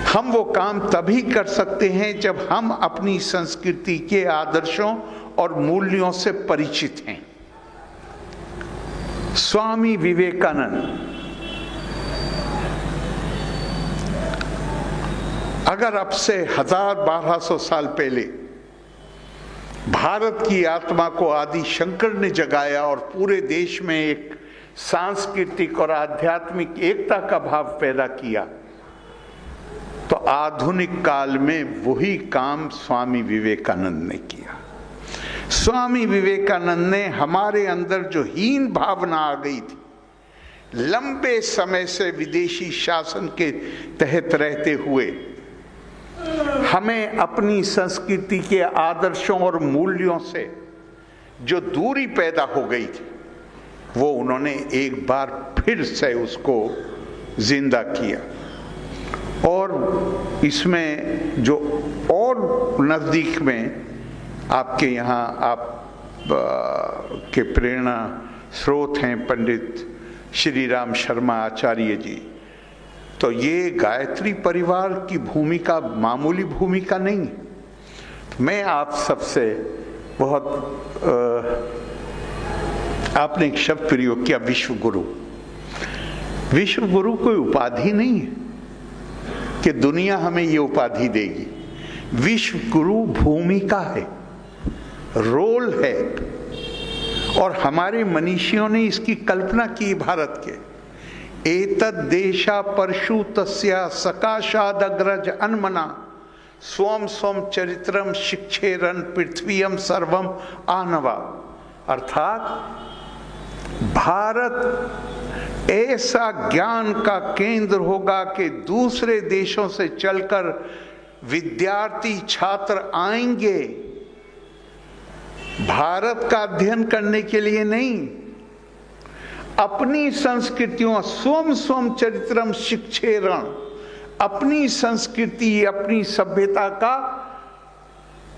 हम वो काम तभी कर सकते हैं जब हम अपनी संस्कृति के आदर्शों और मूल्यों से परिचित हैं। स्वामी विवेकानंद, अगर अब से 1200 साल पहले भारत की आत्मा को आदि शंकर ने जगाया और पूरे देश में एक सांस्कृतिक और आध्यात्मिक एकता का भाव पैदा किया, तो आधुनिक काल में वही काम स्वामी विवेकानंद ने किया। स्वामी विवेकानंद ने हमारे अंदर जो हीन भावना आ गई थी, लंबे समय से विदेशी शासन के तहत रहते हुए हमें अपनी संस्कृति के आदर्शों और मूल्यों से जो दूरी पैदा हो गई थी, वो उन्होंने एक बार फिर से उसको जिंदा किया। और इसमें जो और नज़दीक में आपके यहाँ आप के प्रेरणा स्रोत हैं पंडित श्री राम शर्मा आचार्य जी, तो ये गायत्री परिवार की भूमिका मामूली भूमिका नहीं। मैं आप सबसे बहुत आपने एक शब्द प्रयोग किया, विश्व गुरु। विश्व गुरु कोई उपाधि नहीं है कि दुनिया हमें ये उपाधि देगी। विश्व गुरु भूमिका है, रोल है, और हमारे मनीषियों ने इसकी कल्पना की भारत के। एतद देशा परशु तस्या सकाशादग्रज अन्मना स्वम स्वम चरित्रम शिक्षेरन पृथ्वीयम सर्वम आनवा। अर्थात भारत ऐसा ज्ञान का केंद्र होगा कि दूसरे देशों से चलकर विद्यार्थी छात्र आएंगे भारत का अध्ययन करने के लिए नहीं, अपनी संस्कृतियों स्वम स्वम चरित्रम शिक्षेरण, अपनी संस्कृति अपनी सभ्यता का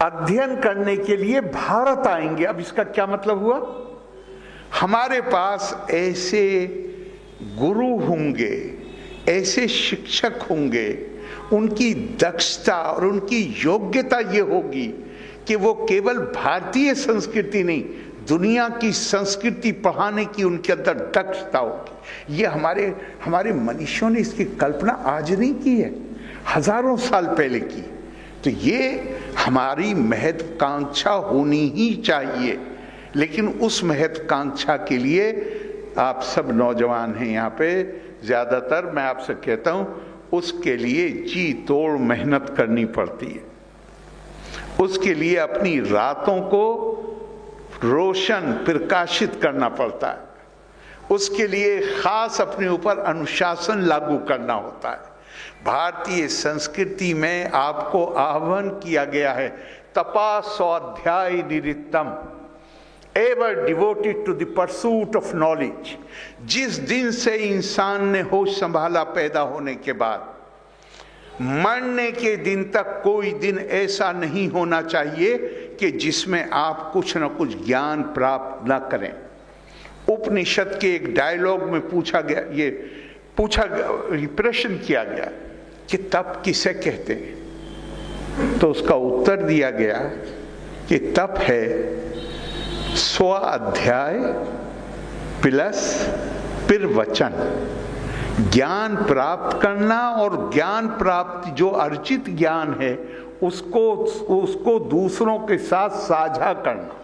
अध्ययन करने के लिए भारत आएंगे। अब इसका क्या मतलब हुआ? हमारे पास ऐसे गुरु होंगे, ऐसे शिक्षक होंगे, उनकी दक्षता और उनकी योग्यता ये होगी कि वो केवल भारतीय संस्कृति नहीं, दुनिया की संस्कृति पढ़ाने की उनके अंदर दक्षता होगी। ये हमारे मनीषियों ने इसकी कल्पना आज नहीं की है, हजारों साल पहले की। तो ये हमारी महत्वाकांक्षा होनी ही चाहिए, लेकिन उस महत्वाकांक्षा के लिए आप सब नौजवान हैं यहाँ पे, ज़्यादातर मैं आपसे कहता हूँ, उसके लिए जी तोड़ मेहनत करनी पड़ती है। उसके लिए अपनी रातों को रोशन प्रकाशित करना पड़ता है, उसके लिए खास अपने ऊपर अनुशासन लागू करना होता है। भारतीय संस्कृति में आपको आह्वान किया गया है, तपा स्वाध्याय निरितम, ever devoted to the pursuit of knowledge. जिस दिन से इंसान ने होश संभाला पैदा होने के बाद, मरने के दिन तक कोई दिन ऐसा नहीं होना चाहिए कि जिसमें आप कुछ न कुछ ज्ञान प्राप्त न करें। उपनिषद के एक डायलॉग में पूछा गया, प्रश्न किया गया कि तप किसे कहते हैं, तो उसका उत्तर दिया गया कि तप है स्व अध्याय प्लस फिर वचन, ज्ञान प्राप्त करना और ज्ञान प्राप्ति जो अर्जित ज्ञान है उसको दूसरों के साथ साझा करना।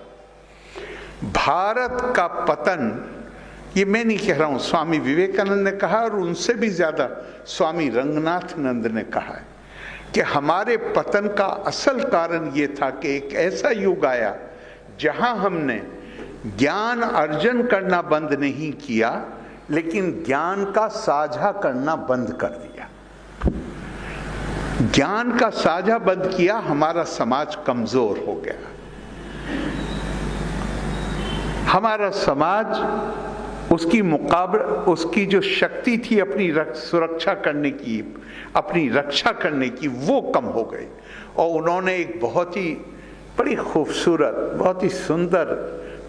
भारत का पतन, ये मैं नहीं कह रहा हूं, स्वामी विवेकानंद ने कहा और उनसे भी ज्यादा स्वामी रंगनाथनंद ने कहा है कि हमारे पतन का असल कारण ये था कि एक ऐसा युग आया जहां हमने ज्ञान अर्जन करना बंद नहीं किया, लेकिन ज्ञान का साझा करना बंद कर दिया। ज्ञान का साझा बंद किया, हमारा समाज कमजोर हो गया। हमारा समाज उसकी जो शक्ति थी अपनी सुरक्षा करने की, अपनी रक्षा करने की, वो कम हो गई। और उन्होंने एक बहुत ही बड़ी खूबसूरत, बहुत ही सुंदर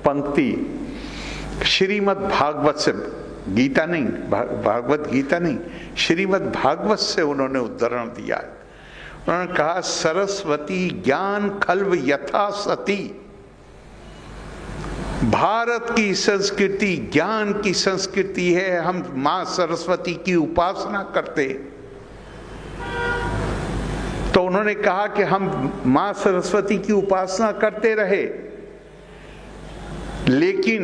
पंक्ति श्रीमद् भागवत से, गीता नहीं, भागवत गीता नहीं, श्रीमद् भागवत से उन्होंने उदाहरण दिया। उन्होंने कहा, सरस्वती ज्ञान खल्व यथा सती। भारत की संस्कृति ज्ञान की संस्कृति है। हम मां सरस्वती की उपासना करते। तो उन्होंने कहा कि हम मां सरस्वती की उपासना करते रहे, लेकिन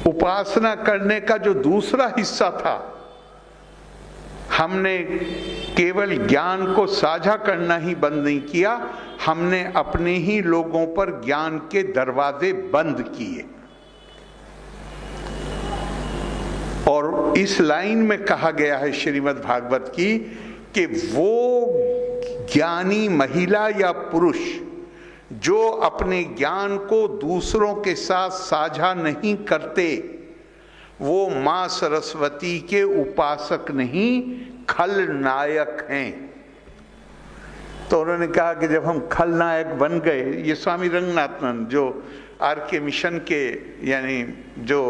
उपासना करने का जो दूसरा हिस्सा था, हमने केवल ज्ञान को साझा करना ही बंद नहीं किया, हमने अपने ही लोगों पर ज्ञान के दरवाजे बंद किए। और इस लाइन में कहा गया है श्रीमद् भागवत की कि वो ज्ञानी महिला या पुरुष जो अपने ज्ञान को दूसरों के साथ साझा नहीं करते, वो मां सरस्वती के उपासक नहीं, खलनायक हैं। तो उन्होंने कहा कि जब हम खलनायक बन गए, ये स्वामी रंगनाथनंद जो आर के मिशन के, यानी जो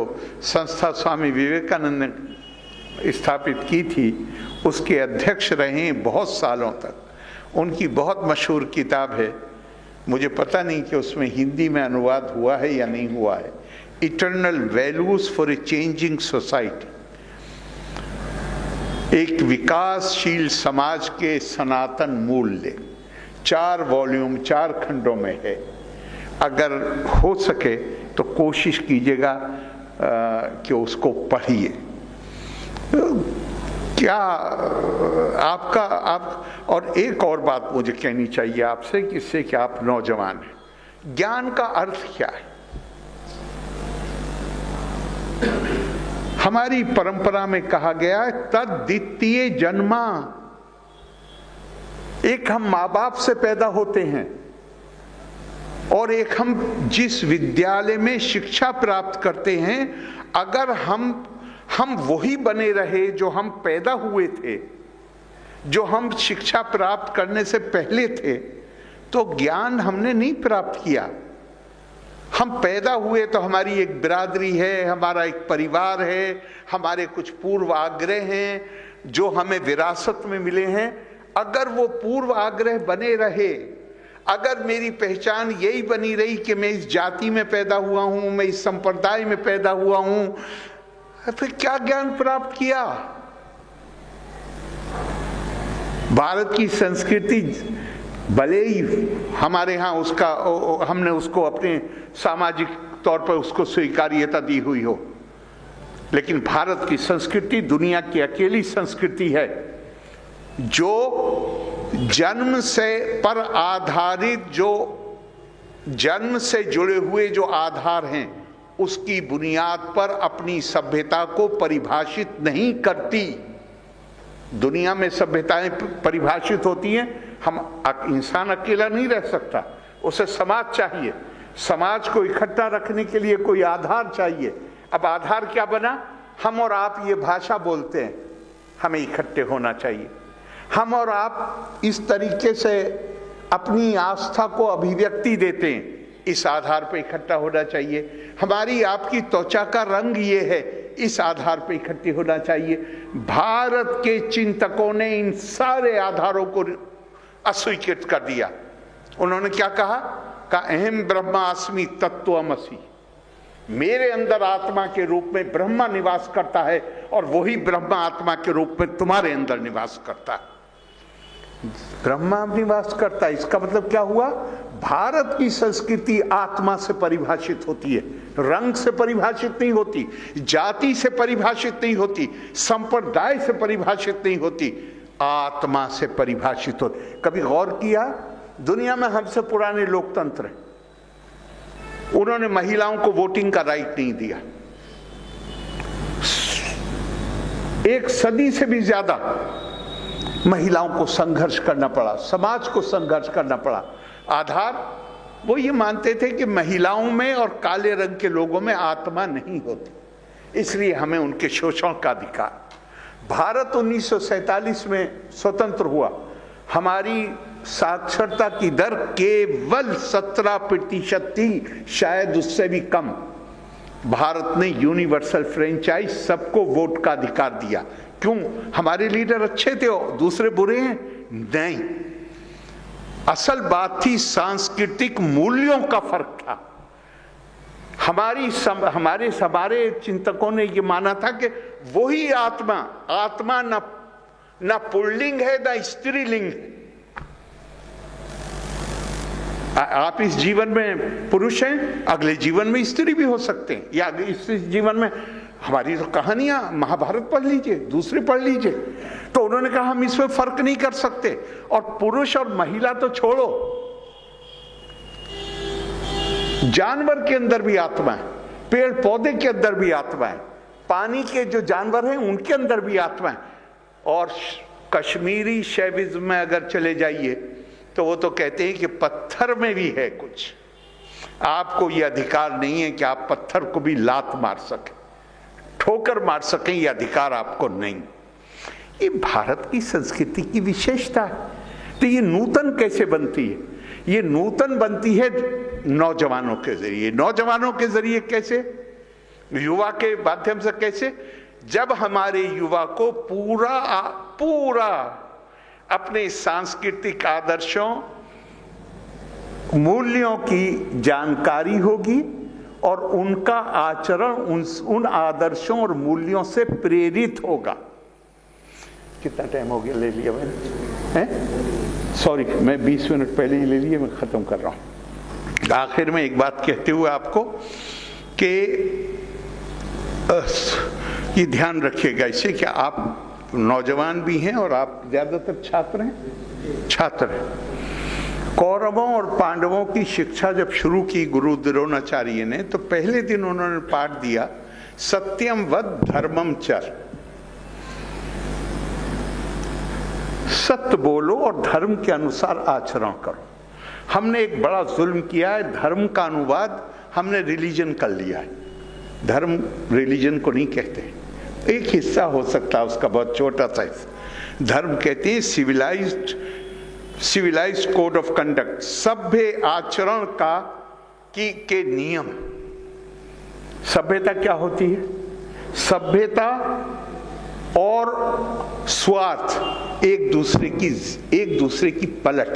संस्था स्वामी विवेकानंद ने स्थापित की थी, उसके अध्यक्ष रहे बहुत सालों तक। उनकी बहुत मशहूर किताब है, मुझे पता नहीं कि उसमें हिंदी में अनुवाद हुआ है या नहीं हुआ है, eternal values for a changing society. एक विकासशील समाज के सनातन मूल्य, 4 वॉल्यूम 4 खंडों में है। अगर हो सके तो कोशिश कीजिएगा कि उसको पढ़िए। क्या आप और एक और बात मुझे कहनी चाहिए आपसे, किससे कि आप नौजवान हैं, ज्ञान का अर्थ क्या है? हमारी परंपरा में कहा गया है, तद्वितीय जन्मा। एक हम माँ बाप से पैदा होते हैं और एक हम जिस विद्यालय में शिक्षा प्राप्त करते हैं, अगर हम वही बने रहे जो हम पैदा हुए थे, जो हम शिक्षा प्राप्त करने से पहले थे, तो ज्ञान हमने नहीं प्राप्त किया। हम पैदा हुए तो हमारी एक बिरादरी है, हमारा एक परिवार है, हमारे कुछ पूर्व आग्रह हैं जो हमें विरासत में मिले हैं। अगर वो पूर्व आग्रह बने रहे, अगर मेरी पहचान यही बनी रही कि मैं इस जाति में पैदा हुआ हूं, मैं इस संप्रदाय में पैदा हुआ हूं, फिर क्या ज्ञान प्राप्त किया? भारत की संस्कृति भले ही हमारे यहाँ हमने उसको अपने सामाजिक तौर पर उसको स्वीकार्यता दी हुई हो, लेकिन भारत की संस्कृति दुनिया की अकेली संस्कृति है जो जन्म से पर आधारित, जो जन्म से जुड़े हुए जो आधार हैं, उसकी बुनियाद पर अपनी सभ्यता को परिभाषित नहीं करती। दुनिया में सभ्यताएं परिभाषित होती हैं, इंसान अकेला नहीं रह सकता, उसे समाज चाहिए। समाज को इकट्ठा रखने के लिए कोई आधार चाहिए। अब आधार क्या बना? हम और आप ये भाषा बोलते हैं, हमें इकट्ठे होना चाहिए। हम और आप इस तरीके से अपनी आस्था को अभिव्यक्ति देते हैं, इस आधार पर इकट्ठा होना चाहिए। हमारी आपकी त्वचा का रंग ये है, इस आधार पर इकट्ठे होना चाहिए। भारत के चिंतकों ने इन सारे आधारों को अस्वीकृत कर दिया। उन्होंने क्या कहा? अहम ब्रह्मास्मि तत्त्वमसि। मेरे अंदर आत्मा के रूप में ब्रह्मा निवास करता है और वही ब्रह्मा आत्मा के रूप में तुम्हारे अंदर निवास करता है। ब्रह्मा निवास करता है, इसका मतलब क्या हुआ? भारत की संस्कृति आत्मा से परिभाषित होती है, रंग से परिभाषित नहीं होती, जाति से परिभाषित नहीं होती, संप्रदाय से परिभाषित नहीं होती, आत्मा से परिभाषित होती। कभी गौर किया, दुनिया में हमसे पुराने लोकतंत्र हैं, उन्होंने महिलाओं को वोटिंग का राइट नहीं दिया। 1 सदी से भी ज्यादा महिलाओं को संघर्ष करना पड़ा, समाज को संघर्ष करना पड़ा। आधार वो ये मानते थे कि महिलाओं में और काले रंग के लोगों में आत्मा नहीं होती, इसलिए हमें उनके शोषण का अधिकार। भारत 1947 में स्वतंत्र हुआ, हमारी साक्षरता की दर केवल 17% थी, शायद उससे भी कम। भारत ने यूनिवर्सल फ्रेंचाइज, सबको वोट का अधिकार दिया। क्यों? हमारे लीडर अच्छे थे और दूसरे बुरे हैं? नहीं, असल बात थी सांस्कृतिक मूल्यों का फर्क था। हमारे चिंतकों ने यह माना था कि वही आत्मा न पुल्लिंग है न स्त्रीलिंग है। आप इस जीवन में पुरुष हैं, अगले जीवन में स्त्री भी हो सकते हैं, या इस जीवन में, हमारी तो कहानियां महाभारत पढ़ लीजिए, दूसरी पढ़ लीजिए। तो उन्होंने कहा हम इसमें फर्क नहीं कर सकते, और पुरुष और महिला तो छोड़ो, जानवर के अंदर भी आत्मा है, पेड़ पौधे के अंदर भी आत्मा है, पानी के जो जानवर हैं उनके अंदर भी आत्मा है। और कश्मीरी शैविज्म में अगर चले जाइए तो वो तो कहते हैं कि पत्थर में भी है कुछ। आपको ये अधिकार नहीं है कि आप पत्थर को भी लात मार सकें, ठोकर मार सकें, ये अधिकार आपको नहीं। ये भारत की संस्कृति की विशेषता है। तो ये नूतन कैसे बनती है? ये नूतन बनती है नौजवानों के जरिए। नौजवानों के जरिए कैसे? युवा के माध्यम से कैसे? जब हमारे युवा को पूरा अपने सांस्कृतिक आदर्शों, मूल्यों की जानकारी होगी और उनका आचरण उन आदर्शों और मूल्यों से प्रेरित होगा। कितना टाइम हो गया? ले लिया मैंने, सॉरी, मैं 20 मिनट पहले ही ले लिया, मैं खत्म कर रहा हूं। आखिर में एक बात कहते हुए आपको कि ये ध्यान रखिएगा इससे कि आप नौजवान भी हैं और आप ज्यादातर छात्र हैं। कौरवों और पांडवों की शिक्षा जब शुरू की गुरु द्रोणाचार्य ने, तो पहले दिन उन्होंने पाठ दिया सत्यम वद धर्मम चर। सत्य बोलो और धर्म के अनुसार आचरण करो। हमने एक बड़ा जुल्म किया है, धर्म का अनुवाद हमने रिलीजन कर लिया है। धर्म रिलीजन को नहीं कहते, एक हिस्सा हो सकता है उसका, बहुत छोटा सा हिस्सा। धर्म कहते हैं सिविलाइज्ड कोड ऑफ कंडक्ट, सभ्य आचरण के नियम। सभ्यता क्या होती है? सभ्यता और स्वार्थ एक दूसरे की पलट।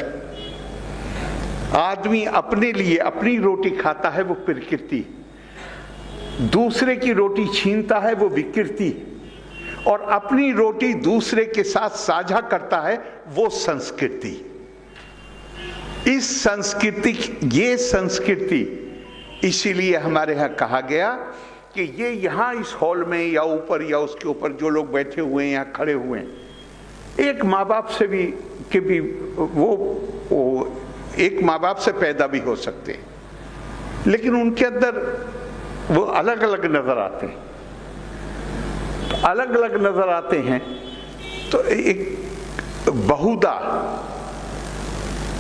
आदमी अपने लिए अपनी रोटी खाता है, वो प्रकृति। दूसरे की रोटी छीनता है, वो विकृति। और अपनी रोटी दूसरे के साथ साझा करता है, वो संस्कृति। ये संस्कृति इसीलिए हमारे यहाँ कहा गया कि ये यहाँ इस हॉल में या ऊपर या उसके ऊपर जो लोग बैठे हुए हैं या खड़े हुए हैं, एक माँ बाप से भी वो एक माँ बाप से पैदा भी हो सकते हैं, लेकिन उनके अंदर वो अलग अलग नजर आते हैं। तो अलग अलग नजर आते हैं तो एक बहुधा,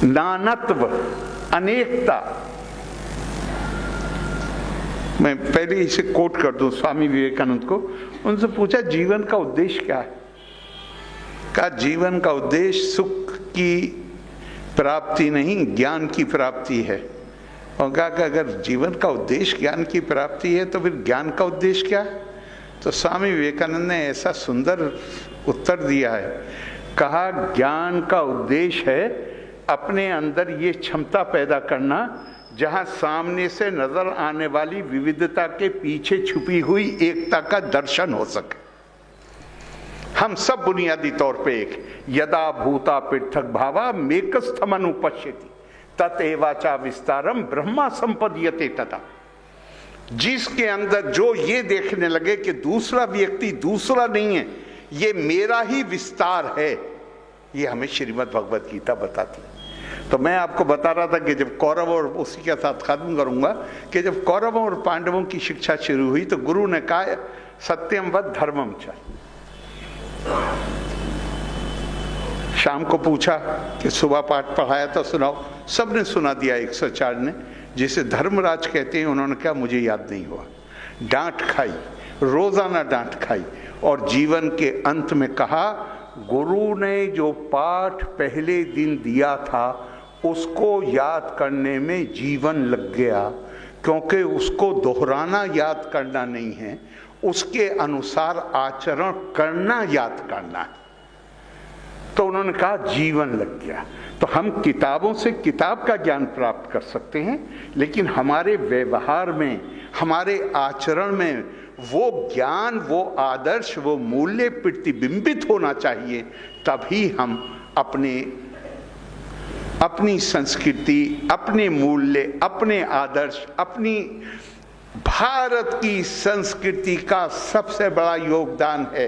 नानत्व, अनेकता। मैं पहले इसे कोट कर दूं स्वामी विवेकानंद को। उनसे पूछा जीवन का उद्देश्य क्या है? कहा जीवन का उद्देश्य सुख की प्राप्ति नहीं, ज्ञान की प्राप्ति है। और कहा कि अगर जीवन का उद्देश्य ज्ञान की प्राप्ति है तो फिर ज्ञान का उद्देश्य क्या है? तो स्वामी विवेकानंद ने ऐसा सुंदर उत्तर दिया है। कहा ज्ञान का उद्देश्य है अपने अंदर ये क्षमता पैदा करना जहां सामने से नजर आने वाली विविधता के पीछे छुपी हुई एकता का दर्शन हो सके। हम सब बुनियादी तौर पे एक, यदा भूता पृथक भावा मेकस्थमनुपश्यति ततेवाचा विस्तारम ब्रह्मा संपद्यते तथा। जिसके अंदर जो ये देखने लगे कि दूसरा व्यक्ति दूसरा नहीं है, ये मेरा ही विस्तार है, ये हमें श्रीमद् भगवत गीता बताती है। तो मैं आपको बता रहा था कि जब कौरव, और उसी के साथ खत्म करूंगा, कि जब कौरवों और पांडवों की शिक्षा शुरू हुई तो गुरु ने कहा सत्यम वद धर्मम च। शाम को पूछा कि सुबह पाठ पढ़ाया तो सुनाओ, सबने सुना दिया 104 ने। जिसे धर्मराज कहते हैं, उन्होंने कहा मुझे याद नहीं हुआ। डांट खाई, रोजाना डांट खाई, और जीवन के अंत में कहा गुरु ने जो पाठ पहले दिन दिया था उसको याद करने में जीवन लग गया, क्योंकि उसको दोहराना याद करना नहीं है, उसके अनुसार आचरण करना याद करना है। तो उन्होंने कहा जीवन लग गया। तो हम किताबों से किताब का ज्ञान प्राप्त कर सकते हैं, लेकिन हमारे व्यवहार में, हमारे आचरण में वो ज्ञान, वो आदर्श, वो मूल्य प्रतिबिंबित होना चाहिए। तभी हम अपनी संस्कृति, अपने मूल्य, अपने आदर्श, अपनी भारत की संस्कृति का सबसे बड़ा योगदान है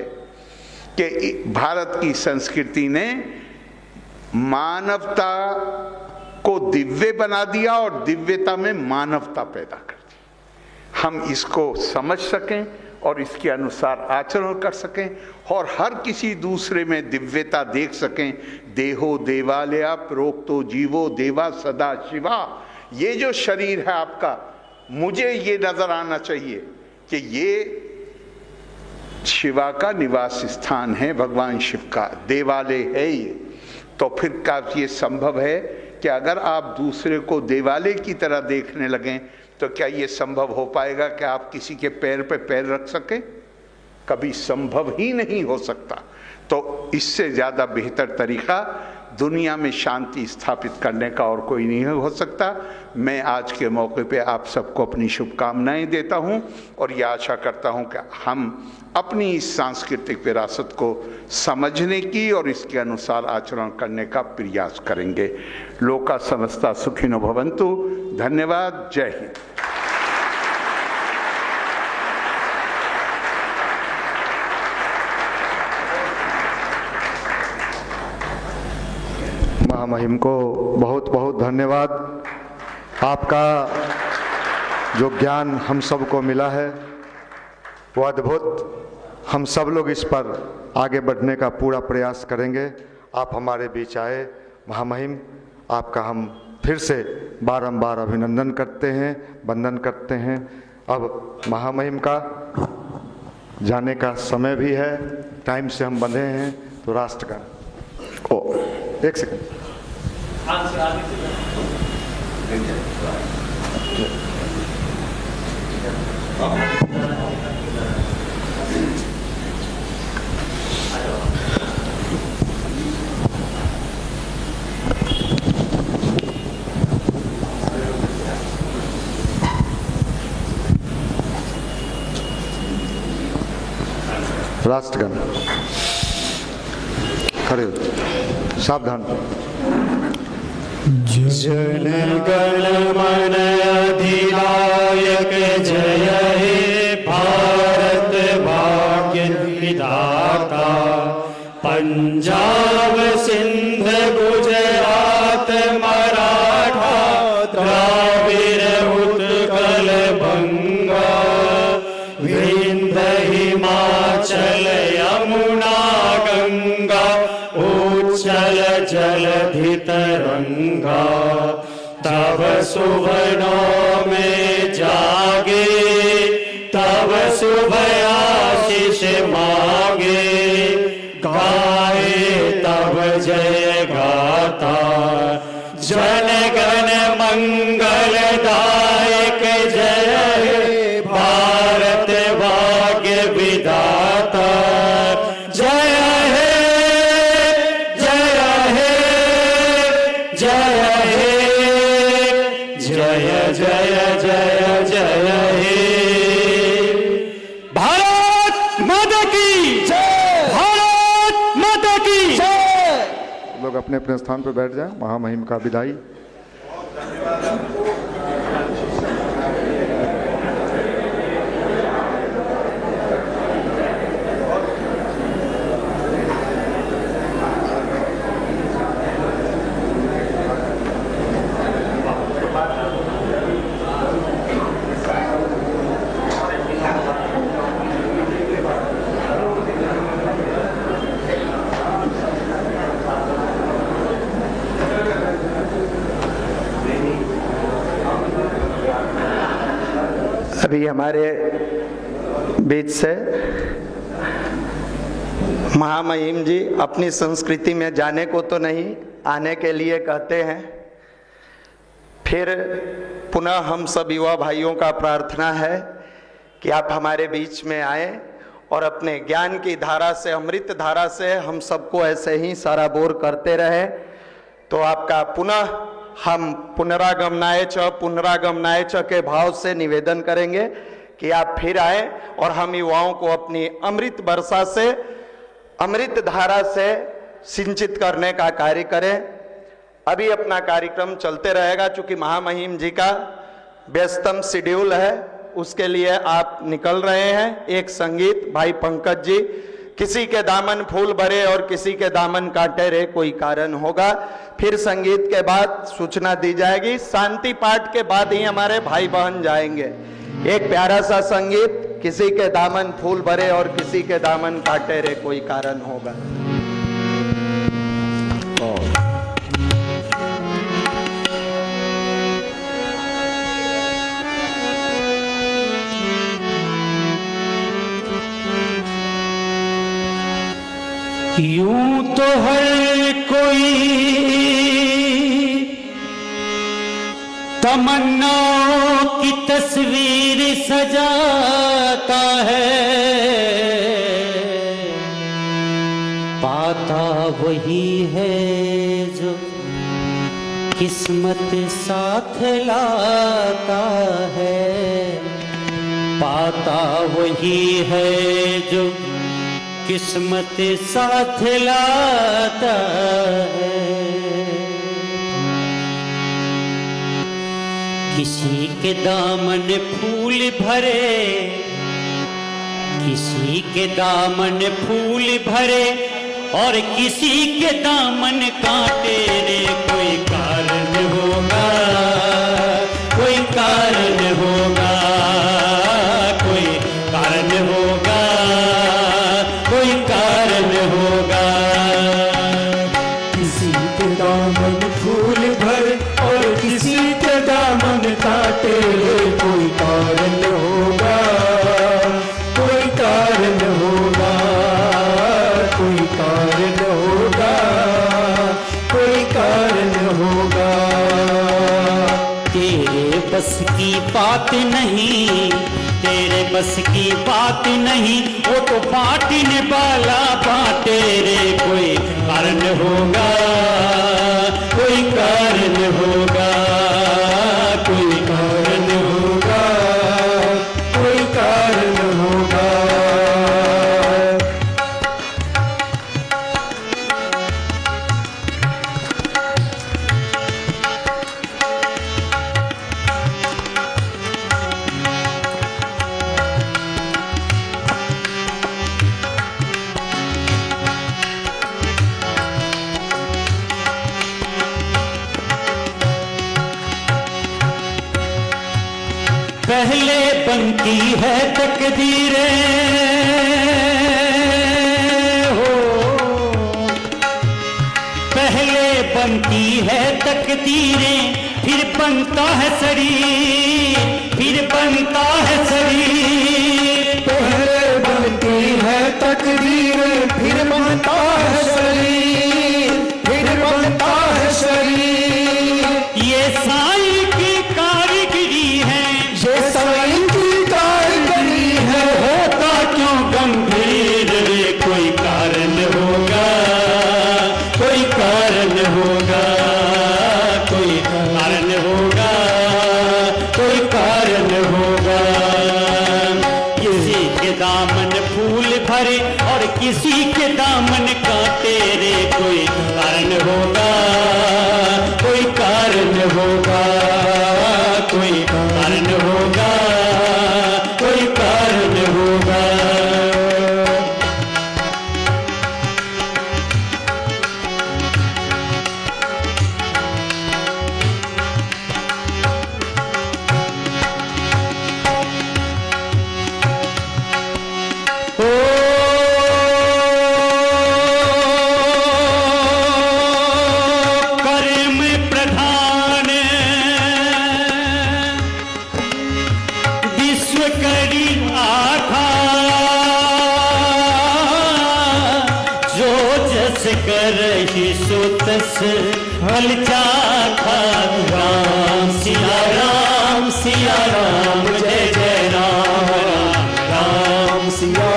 कि भारत की संस्कृति ने मानवता को दिव्य बना दिया और दिव्यता में मानवता पैदा कर दी। हम इसको समझ सकें और इसके अनुसार आचरण कर सकें और हर किसी दूसरे में दिव्यता देख सकें। देहो देवालया प्रोक्तो जीवो देवा सदा शिवा। ये जो शरीर है आपका, मुझे ये नजर आना चाहिए कि ये शिवा का निवास स्थान है, भगवान शिव का देवालय है ये। तो फिर क्या ये संभव है कि अगर आप दूसरे को देवालय की तरह देखने लगें तो क्या ये संभव हो पाएगा कि आप किसी के पैर पे पैर रख सकें? कभी संभव ही नहीं हो सकता। तो इससे ज़्यादा बेहतर तरीका दुनिया में शांति स्थापित करने का और कोई नहीं हो सकता। मैं आज के मौके पे आप सबको अपनी शुभकामनाएं देता हूं और ये आशा करता हूं कि हम अपनी इस सांस्कृतिक विरासत को समझने की और इसके अनुसार आचरण करने का प्रयास करेंगे। लोका समस्ता सुखिनो भवन्तु। धन्यवाद। जय हिंद। महामहिम को बहुत बहुत धन्यवाद। आपका जो ज्ञान हम सबको मिला है वो अद्भुत। हम सब लोग इस पर आगे बढ़ने का पूरा प्रयास करेंगे। आप हमारे बीच आए महामहिम, आपका हम फिर से बारंबार अभिनंदन करते हैं, वंदन करते हैं। अब महामहिम का जाने का समय भी है, टाइम से हम बंधे हैं। तो राष्ट्रगान। एक सेकंड। राष्ट्रगान। खड़े हो, सावधान। जन गण मन अधिनायक जय हे भारत भाग्य विधाता। पंजाब सिंध गुजरात मराठा द्राविड़ उत्कल बंगा। विंध्य हिमाचल यमुना गंगा उच्चल जलधि तरंगा। तब सुबह में जागे, तब सुबह आशीष मांगे। गाए तब जय गाता, जन गण मंगल दायक जय हे भारत भाग्य विधाता। जय हे जय हे जय हे जय अपने अपने स्थान पर बैठ जाएं। महामहिम का विदाई। अभी हमारे बीच से महामहिम जी अपनी संस्कृति में जाने को तो नहीं, आने के लिए कहते हैं। फिर पुनः हम सब युवा भाइयों का प्रार्थना है कि आप हमारे बीच में आए और अपने ज्ञान की धारा से, अमृत धारा से हम सबको ऐसे ही सराबोर करते रहे। तो आपका पुनः हम पुनरागमनाय च के भाव से निवेदन करेंगे कि आप फिर आए और हम युवाओं को अपनी अमृत वर्षा से, अमृत धारा से सिंचित करने का कार्य करें। अभी अपना कार्यक्रम चलते रहेगा, चूंकि महामहिम जी का व्यस्तम शेड्यूल है, उसके लिए आप निकल रहे हैं। एक संगीत भाई पंकज जी, किसी के दामन फूल भरे और किसी के दामन काटे रे कोई कारण होगा। फिर संगीत के बाद सूचना दी जाएगी। शांति पाठ के बाद ही हमारे भाई बहन जाएंगे। एक प्यारा सा संगीत, किसी के दामन फूल भरे और किसी के दामन काटे रे कोई कारण होगा। यूं तो हर कोई तमन्नाओं की तस्वीर सजाता है, पाता वही है जो किस्मत साथ लाता है, पाता वही है जो किस्मत साथ लाता है। किसी के दामन फूल भरे, किसी के दामन फूल भरे और किसी के दामन काटे रे कोई कारण होगा, कोई कारण होगा, कोई कारण होगा, कोई कारण होगा। किसी के दामन फूल भर और किसी के दामन काटे रे कोई कारण होगा, कोई कारण होगा, कोई कारण होगा, कोई कारण होगा। तेरे बस की बात नहीं, तेरे बस की बात नहीं, वो तो बांटने वाला बांटे रे कोई कारण होगा, कोई कारण होगा, कोई कारण होगा, कोई कारण होगा। पहले बनती है तकदीरें हो, पहले बनती है तकदीरें, फिर बनता है शरीर, फिर बनता है शरीर। पहले बनती है तकदीरें, फिर बनता है शरीर, फिर बनता है शरीर। ये साईं की कारीगरी है, ये साईं की कारीगरी है। होता क्यों गंभीर रे कोई कारण होगा, कोई कारण होगा, कोई कारण होगा, कोई कारण होगा। किसी के दामन फूल भरे और किसी के दामन काटे रे कोई कारण होगा, कोई कारण होगा, कोई कारण होगा, कोई कारण होगा। कर्म प्रधान विश्व करी आखा, जो जस करहि सो तस फल चाखा। राम सिया राम सिया राम जय जय राम, राम सिया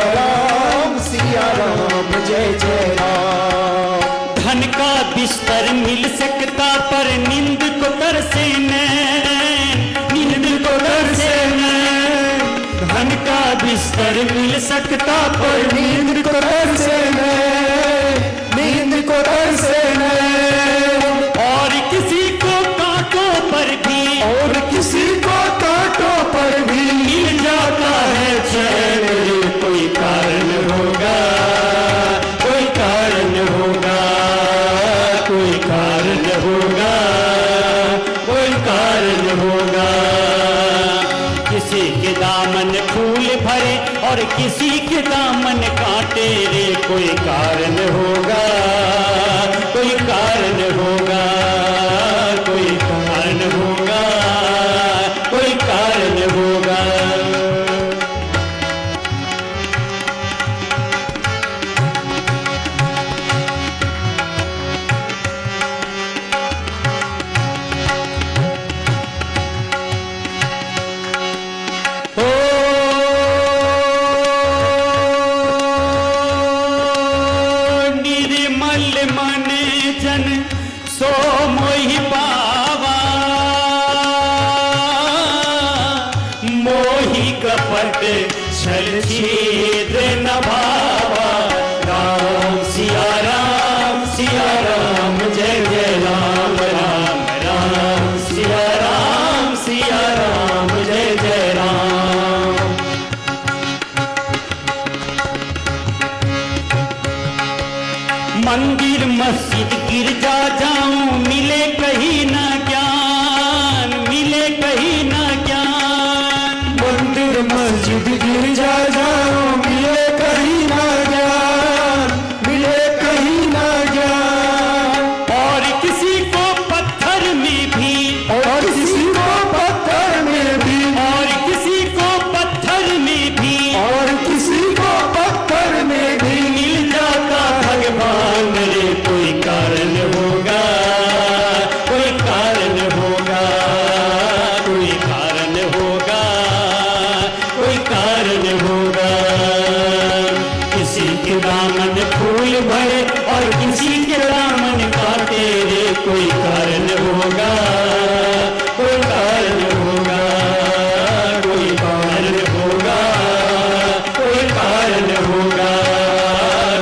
राम जय जय राम। धन का बिस्तर मिल सकता पर नींद को तरसे नैन, नींद को तरसे नैन। धन का बिस्तर मिल सकता पर नींद को तरसे नैन, नींद को तरसे नैन। और किसी को कांटों पर भी, और किसी को कांटों पर भी मिल जाता है चैन रे कोई कारण होगा, कोई कारण होगा, कोई कारण होगा, कोई कारण होगा। किसी के दामन फूल भरे और किसी के दामन कांटे रे कोई कारण होगा, कोई कारण होगा, कोई कारण होगा, कोई कारण होगा। निर्मल मन जन सो मोहि पावा, मोहि कपट छल छेद न भावा। राम सिया राम जय जय राम, राम राम सिया राम जय जय राम। मंदिर मस्जिद गिरजा जाऊं मिले कहीं ना ज्ञान, मिले कहीं ना ज्ञान। मंदिर मस्जिद गिरजा जाऊं मिले कहीं ना ज्ञान, मिले कहीं ना ज्ञान। और किसी को पत्थर में भी, और किसी को पत्थर में भी, और किसी को पत्थर में भी, और किसी को पत्थर में भी मिल जाता भगवान रे कोई कारण होगा, कोई कारण होगा, कोई कारण होगा, कोई कारण होगा। किसी के दामन फूल भरे और किसी के दामन काटे रे कोई कारण होगा, कोई कारण होगा, कोई कारण होगा, कोई कारण होगा,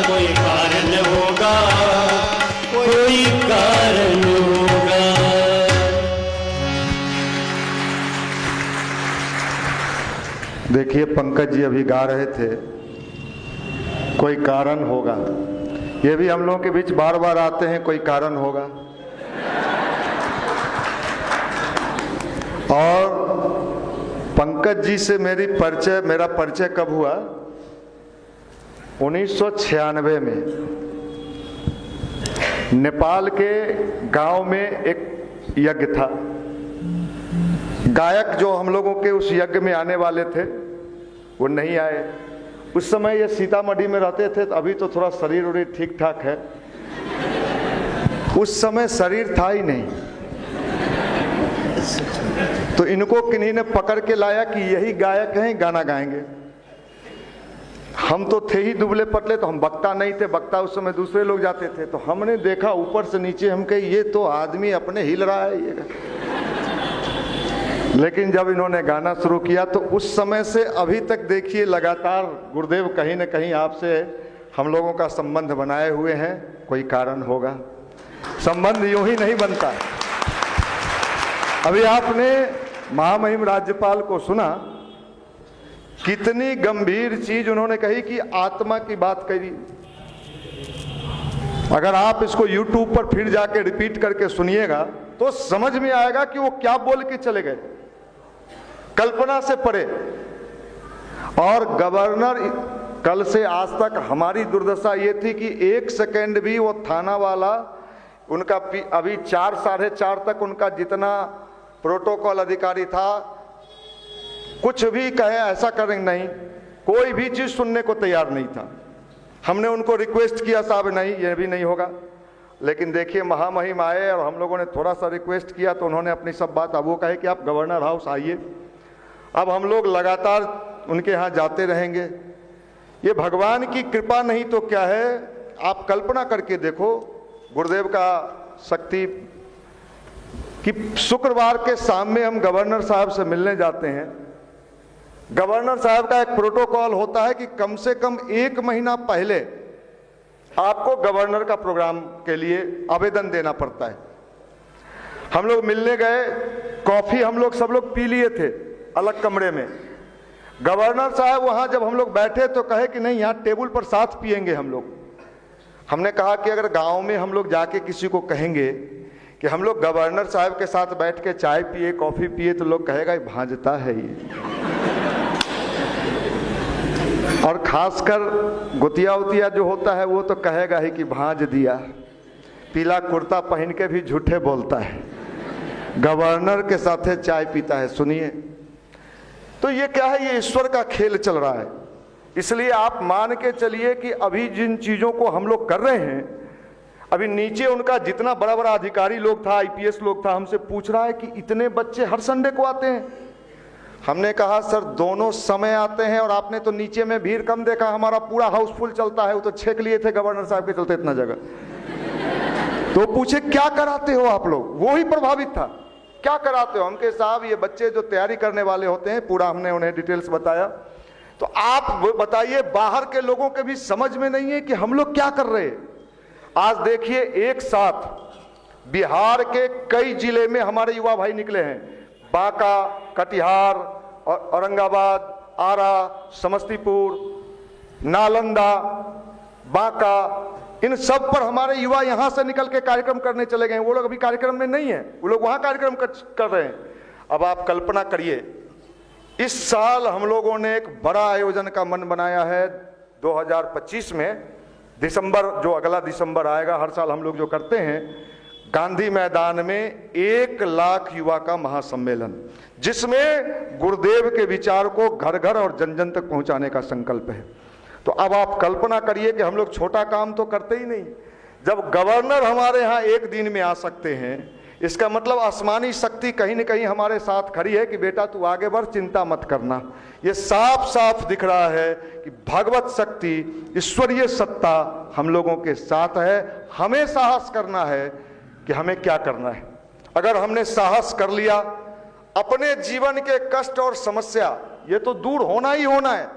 कोई कारण होगा, कोई कारण होगा। देखिए पंकज जी अभी गा रहे थे कोई कारण होगा, ये भी हम लोगों के बीच बार बार आते हैं कोई कारण होगा। और पंकज जी से मेरा परिचय कब हुआ? 1996 में नेपाल के गांव में एक यज्ञ था। गायक जो हम लोगों के उस यज्ञ में आने वाले थे वो नहीं आए। उस समय ये सीतामढ़ी में रहते थे, तो अभी तो थोड़ा शरीर उरीर ठीक ठाक है, उस समय शरीर था ही नहीं। तो इनको किन्हीं ने पकड़ के लाया कि यही गायक हैं, गाना गाएंगे। हम तो थे ही दुबले पतले, तो हम वक्ता नहीं थे, वक्ता उस समय दूसरे लोग जाते थे। तो हमने देखा ऊपर से नीचे, हम कहे ये तो आदमी अपने हिल रहा है ये। लेकिन जब इन्होंने गाना शुरू किया तो उस समय से अभी तक देखिए लगातार गुरुदेव कहीं न कहीं आपसे हम लोगों का संबंध बनाए हुए हैं, कोई कारण होगा। संबंध यूं ही नहीं बनता। अभी आपने महामहिम राज्यपाल को सुना, कितनी गंभीर चीज उन्होंने कही कि आत्मा की बात करी। अगर आप इसको YouTube पर फिर जाके रिपीट करके सुनिएगा तो समझ में आएगा कि वो क्या बोल के चले गए, कल्पना से परे। और गवर्नर, कल से आज तक हमारी दुर्दशा ये थी कि 1 सेकेंड भी वो थाना वाला उनका अभी 4 साढ़े 4 तक उनका जितना प्रोटोकॉल अधिकारी था, कुछ भी कहे ऐसा करेंगे नहीं, कोई भी चीज सुनने को तैयार नहीं था। हमने उनको रिक्वेस्ट किया, साहब नहीं, ये भी नहीं होगा। लेकिन देखिए महामहिम आए और हम लोगों ने थोड़ा सा रिक्वेस्ट किया तो उन्होंने अपनी सब बात, अब वो कहे कि आप गवर्नर हाउस आइए। अब हम लोग लगातार उनके यहाँ जाते रहेंगे। ये भगवान की कृपा नहीं तो क्या है। आप कल्पना करके देखो, गुरुदेव का शक्ति कि शुक्रवार के शाम में हम गवर्नर साहब से मिलने जाते हैं। गवर्नर साहब का एक प्रोटोकॉल होता है कि कम से कम 1 महीना पहले आपको गवर्नर का प्रोग्राम के लिए आवेदन देना पड़ता है। हम लोग मिलने गए, कॉफी हम लोग सब लोग पी लिए थे अलग कमरे में। गवर्नर साहब वहां जब हम लोग बैठे तो कहे कि नहीं, यहाँ टेबल पर साथ पिएंगे हम लोग। हमने कहा कि अगर गांव में हम लोग जाके किसी को कहेंगे कि हम लोग गवर्नर साहब के साथ बैठ के चाय पिए, कॉफी पिए, तो लोग कहेगा ये भांजता है ये। और खासकर गुतिया उतिया जो होता है वो तो कहेगा ही कि भांज दिया। पीला कुर्ता पहन के भी झूठे बोलता है, गवर्नर के साथ चाय पीता है। सुनिए, तो ये क्या है, ये ईश्वर का खेल चल रहा है। इसलिए आप मान के चलिए कि अभी जिन चीजों को हम लोग कर रहे हैं, अभी नीचे उनका जितना बड़ा बड़ा अधिकारी लोग था, IPS लोग था, हमसे पूछ रहा है कि इतने बच्चे हर संडे को आते हैं। हमने कहा सर दोनों समय आते हैं, और आपने तो नीचे में भीड़ कम देखा, हमारा पूरा हाउसफुल चलता है। वो तो छेक लिए थे गवर्नर साहब के चलते इतना जगह। तो पूछे क्या कराते हो आप लोग, वो ही प्रभावित था, क्या कराते हो। हम कहे साहब ये बच्चे जो तैयारी करने वाले होते हैं, पूरा हमने उन्हें डिटेल्स बताया। तो आप बताइए, बाहर के लोगों के भी समझ में नहीं है कि हम लोग क्या कर रहे हैं। आज देखिए एक साथ बिहार के कई जिले में हमारे युवा भाई निकले हैं, बांका, कटिहार, औरंगाबाद, आरा, समस्तीपुर, नालंदा, बांका, इन सब पर हमारे युवा यहां से निकल के कार्यक्रम करने चले गए। वो लोग अभी कार्यक्रम में नहीं है, वो लोग वहां कार्यक्रम कर रहे हैं। अब आप कल्पना करिए, इस साल हम लोगों ने एक बड़ा आयोजन का मन बनाया है 2025 में, दिसंबर, जो अगला दिसंबर आएगा, हर साल हम लोग जो करते हैं, गांधी मैदान में 1 लाख युवा का महासम्मेलन, जिसमें गुरुदेव के विचार को घर घर और जन जन तक पहुंचाने का संकल्प है। तो अब आप कल्पना करिए कि हम लोग छोटा काम तो करते ही नहीं। जब गवर्नर हमारे यहाँ 1 दिन में आ सकते हैं, इसका मतलब आसमानी शक्ति कहीं न कहीं हमारे साथ खड़ी है कि बेटा तू आगे बढ़, चिंता मत करना। ये साफ साफ दिख रहा है कि भगवत शक्ति, ईश्वरीय सत्ता हम लोगों के साथ है। हमें साहस करना है कि हमें क्या करना है। अगर हमने साहस कर लिया, अपने जीवन के कष्ट और समस्या ये तो दूर होना ही होना है,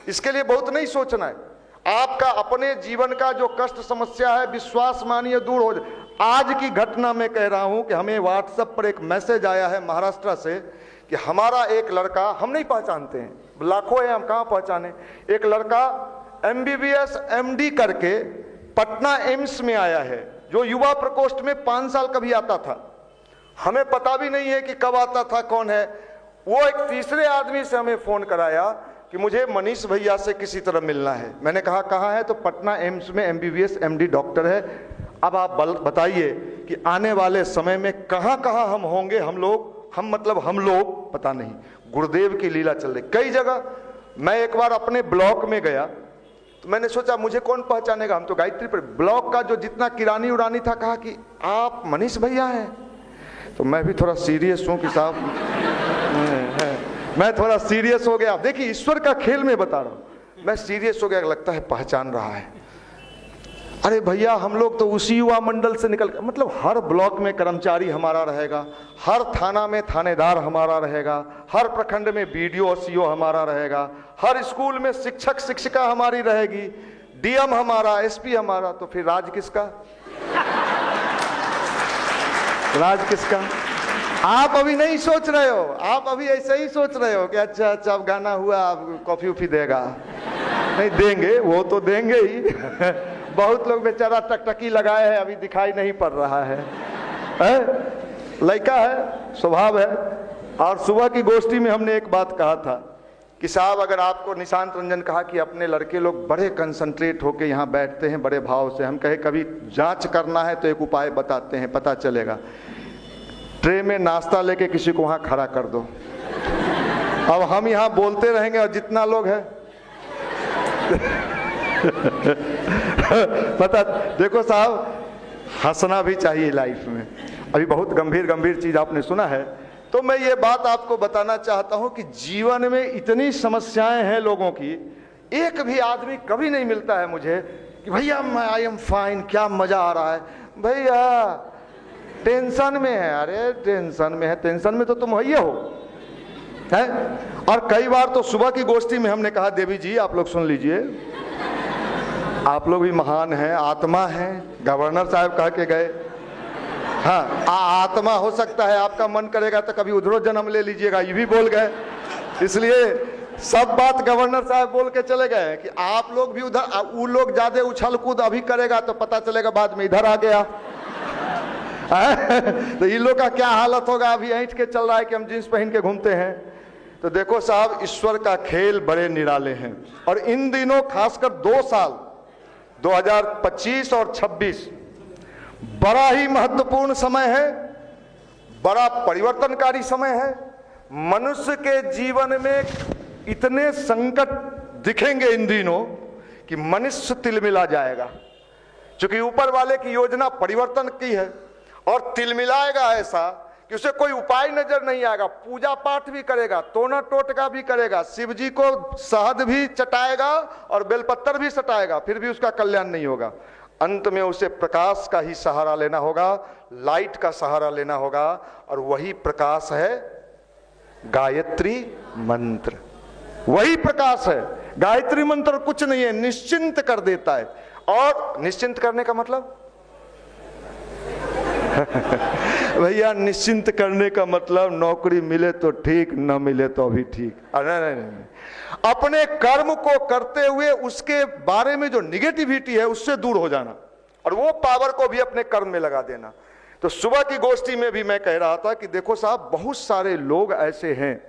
इसके लिए बहुत नहीं सोचना है। आपका अपने जीवन का जो कष्ट समस्या है, विश्वास मानिए दूर हो जाए। आज की घटना में कह रहा हूं कि हमें व्हाट्सएप पर एक मैसेज आया है महाराष्ट्र से कि हमारा एक लड़का, हम नहीं पहचानते हैं, लाखों है, हम कहां पहचाने, एक लड़का MBBS MD करके पटना एम्स में आया है, जो युवा प्रकोष्ठ में 5 साल कभी आता था। हमें पता भी नहीं है कि कब आता था, कौन है वो। एक तीसरे आदमी से हमें फोन कराया कि मुझे मनीष भैया से किसी तरह मिलना है। मैंने कहा कहाँ है, तो पटना एम्स में MBBS MD डॉक्टर है। अब आप बताइए कि आने वाले समय में कहाँ कहाँ हम होंगे, हम लोग पता नहीं। गुरुदेव की लीला चल रही कई जगह। मैं एक बार अपने ब्लॉक में गया तो मैंने सोचा मुझे कौन पहचानेगा, हम तो गायत्री पर। ब्लॉक का जो जितना किरानी उड़ानी था, कहा कि आप मनीष भैया हैं। तो मैं भी थोड़ा सीरियस हूँ कि साहब मैं थोड़ा सीरियस हो गया। देखिए ईश्वर का खेल में बता रहा हूँ, मैं सीरियस हो गया, लगता है पहचान रहा है। अरे भैया हम लोग तो उसी युवा मंडल से निकल, मतलब हर ब्लॉक में कर्मचारी हमारा रहेगा, हर थाना में थानेदार हमारा रहेगा, हर प्रखंड में BDO और CO हमारा रहेगा, हर स्कूल में शिक्षक शिक्षिका हमारी रहेगी, डीएम हमारा, एसपी हमारा, तो फिर राज किसका? राज किसका? आप अभी नहीं सोच रहे हो, आप अभी ऐसे ही सोच रहे हो कि अच्छा अच्छा अब गाना हुआ, अब कॉफी उफी देगा। नहीं देंगे, वो तो देंगे ही। बहुत लोग बेचारा टकटकी लगाए हैं, अभी दिखाई नहीं पड़ रहा है, लड़का है, स्वभाव है। और सुबह की गोष्ठी में हमने एक बात कहा था कि साहब अगर आपको, निशांत रंजन कहा कि अपने लड़के लोग बड़े कंसंट्रेट होके यहाँ बैठते हैं बड़े भाव से, हम कहे कभी जांच करना है तो एक उपाय बताते हैं, पता चलेगा। ट्रे में नाश्ता लेके किसी को वहाँ खड़ा कर दो, अब हम यहाँ बोलते रहेंगे और जितना लोग है पता, देखो साहब हंसना भी चाहिए लाइफ में। अभी बहुत गंभीर गंभीर चीज आपने सुना है, तो मैं ये बात आपको बताना चाहता हूं कि जीवन में इतनी समस्याएं हैं लोगों की, एक भी आदमी कभी नहीं मिलता है मुझे कि भैया मैं आई एम फाइन, क्या मजा आ रहा है। भैया टेंशन में है, अरे टेंशन में है, टेंशन में तो तुम वही हो है। और कई बार तो सुबह की गोष्ठी में हमने कहा, देवी जी आप लोग सुन लीजिए, आप लोग भी महान हैं, आत्मा हैं, गवर्नर साहब कह के गए, हाँ आत्मा हो सकता है, आपका मन करेगा तो कभी उधरो जन्म ले लीजिएगा, ये भी बोल गए। इसलिए सब बात गवर्नर साहब बोल के चले गए कि आप लोग भी उधर, वो लोग ज्यादा उछल कूद अभी करेगा तो पता चलेगा बाद में इधर आ गया। तो इन लोग का क्या हालत होगा, अभी ऐंठ के चल रहा है कि हम जींस पहन के घूमते हैं। तो देखो साहब ईश्वर का खेल बड़े निराले हैं, और इन दिनों खासकर 2 साल 2025 और 26 बड़ा ही महत्वपूर्ण समय है, बड़ा परिवर्तनकारी समय है। मनुष्य के जीवन में इतने संकट दिखेंगे इन दिनों कि मनुष्य तिलमिला जाएगा, क्योंकि ऊपर वाले की योजना परिवर्तन की है, और तिलमिलाएगा ऐसा कि उसे कोई उपाय नजर नहीं आएगा। पूजा पाठ भी करेगा, टोना टोटका भी करेगा, शिव जी को शहद भी चटाएगा और बेलपत्तर भी सटाएगा, फिर भी उसका कल्याण नहीं होगा। अंत में उसे प्रकाश का ही सहारा लेना होगा, लाइट का सहारा लेना होगा, और वही प्रकाश है गायत्री मंत्र। वही प्रकाश है, गायत्री मंत्र कुछ नहीं है, निश्चिंत कर देता है। और निश्चिंत करने का मतलब भैया निश्चिंत करने का मतलब नौकरी मिले तो ठीक, न मिले तो भी ठीक। नहीं, अपने कर्म को करते हुए उसके बारे में जो निगेटिविटी है उससे दूर हो जाना, और वो पावर को भी अपने कर्म में लगा देना। तो सुबह की गोष्ठी में भी मैं कह रहा था कि देखो साहब बहुत सारे लोग ऐसे हैं,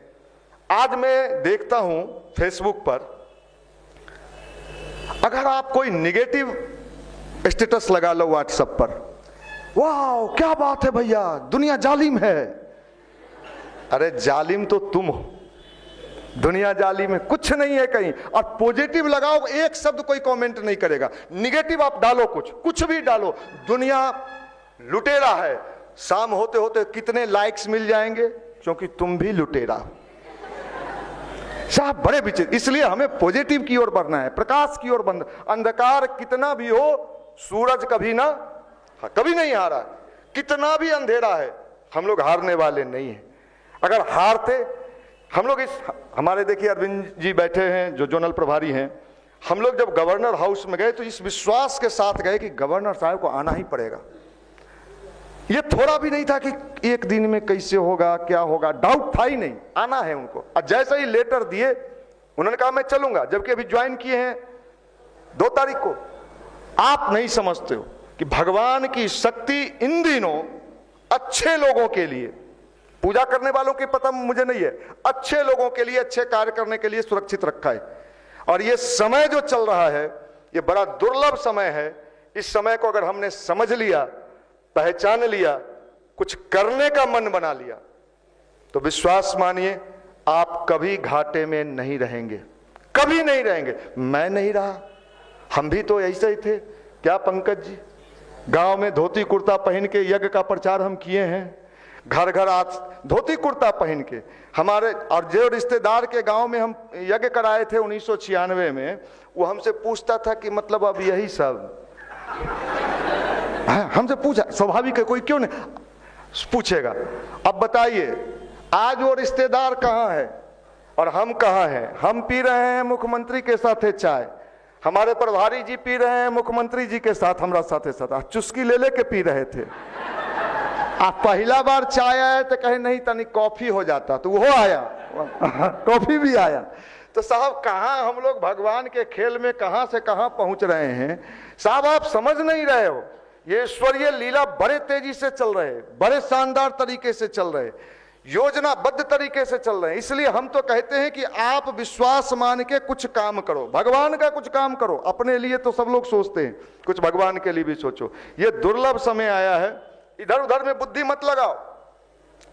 आज मैं देखता हूं फेसबुक पर, अगर आप कोई निगेटिव स्टेटस लगा लो व्हाट्सएप पर, वाह क्या बात है भैया दुनिया जालिम है। अरे जालिम तो तुम हो, दुनिया जालिम है, कुछ नहीं है कहीं। और पॉजिटिव लगाओ, एक शब्द कोई कमेंट नहीं करेगा, निगेटिव आप डालो, कुछ भी डालो, दुनिया लुटेरा है। शाम होते होते कितने लाइक्स मिल जाएंगे, क्योंकि तुम भी लुटेरा साहब, बड़े विचित्र। इसलिए हमें पॉजिटिव की ओर बढ़ना है, प्रकाश की ओर बढ़ना। अंधकार कितना भी हो, सूरज कभी ना कभी नहीं हारा, कितना भी अंधेरा है, हम लोग हारने वाले नहीं हैं। अगर हारते हम लोग, इस हमारे देखिए अरविंद जी बैठे हैं जो जोनल प्रभारी हैं, हम लोग जब गवर्नर हाउस में गए तो इस विश्वास के साथ गए कि गवर्नर साहब को आना ही पड़ेगा। ये थोड़ा भी नहीं था कि एक दिन में कैसे होगा क्या होगा, डाउट था ही नहीं, आना है उनको। और जैसे ही लेटर दिए उन्होंने कहा मैं चलूंगा, जबकि अभी ज्वाइन किए हैं 2 तारीख को। आप नहीं समझते हो कि भगवान की शक्ति इन दिनों अच्छे लोगों के लिए, पूजा करने वालों की पता मुझे नहीं है, अच्छे लोगों के लिए, अच्छे कार्य करने के लिए सुरक्षित रखा है। और ये समय जो चल रहा है ये बड़ा दुर्लभ समय है। इस समय को अगर हमने समझ लिया, पहचान लिया, कुछ करने का मन बना लिया, तो विश्वास मानिए आप कभी घाटे में नहीं रहेंगे, कभी नहीं रहेंगे। मैं नहीं रहा, हम भी तो ऐसे ही थे क्या पंकज जी, गांव में धोती कुर्ता पहन के यज्ञ का प्रचार हम किए हैं, घर घर आज धोती कुर्ता पहन के हमारे। और जो रिश्तेदार के गांव में हम यज्ञ कराए थे 1996 में, वो हमसे पूछता था कि मतलब अब यही सब हमसे पूछा, स्वाभाविक है, कोई क्यों नहीं पूछेगा। अब बताइए आज वो रिश्तेदार कहाँ है और हम कहाँ हैं? हम पी रहे हैं मुख्यमंत्री के साथ चाय, हमारे प्रभारी जी पी रहे हैं मुख्यमंत्री जी के साथ, हमारा साथे साथ चुस्की ले लेके पी रहे थे। आप पहला बार चाय आया तो कहे नहीं तनी कॉफी हो जाता, तो वो आया कॉफी भी आया। तो साहब कहाँ हम लोग भगवान के खेल में कहाँ से कहाँ पहुंच रहे हैं साहब, आप समझ नहीं रहे हो। ये ईश्वरीय लीला बड़े तेजी से चल रहे, बड़े शानदार तरीके से चल रहे, योजनाबद्ध तरीके से चल रहे हैं। इसलिए हम तो कहते हैं कि आप विश्वास मान के कुछ काम करो, भगवान का कुछ काम करो। अपने लिए तो सब लोग सोचते हैं, कुछ भगवान के लिए भी सोचो। ये दुर्लभ समय आया है, इधर उधर में बुद्धि मत लगाओ,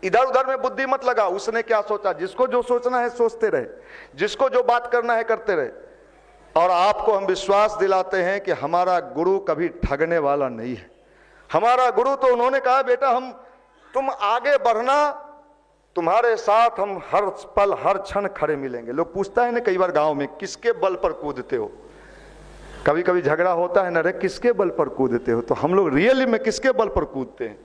इधर उधर में बुद्धि मत लगाओ। उसने क्या सोचा, जिसको जो सोचना है सोचते रहे, जिसको जो बात करना है करते रहे। और आपको हम विश्वास दिलाते हैं कि हमारा गुरु कभी ठगने वाला नहीं है। हमारा गुरु तो उन्होंने कहा बेटा तुम आगे बढ़ना, तुम्हारे साथ हम हर पल हर क्षण खड़े मिलेंगे। लोग पूछता है ना कई बार गांव में, किसके बल पर कूदते हो? कभी कभी झगड़ा होता है ना, रे किसके बल पर कूदते हो? तो हम लोग रियली में किसके बल पर कूदते हैं?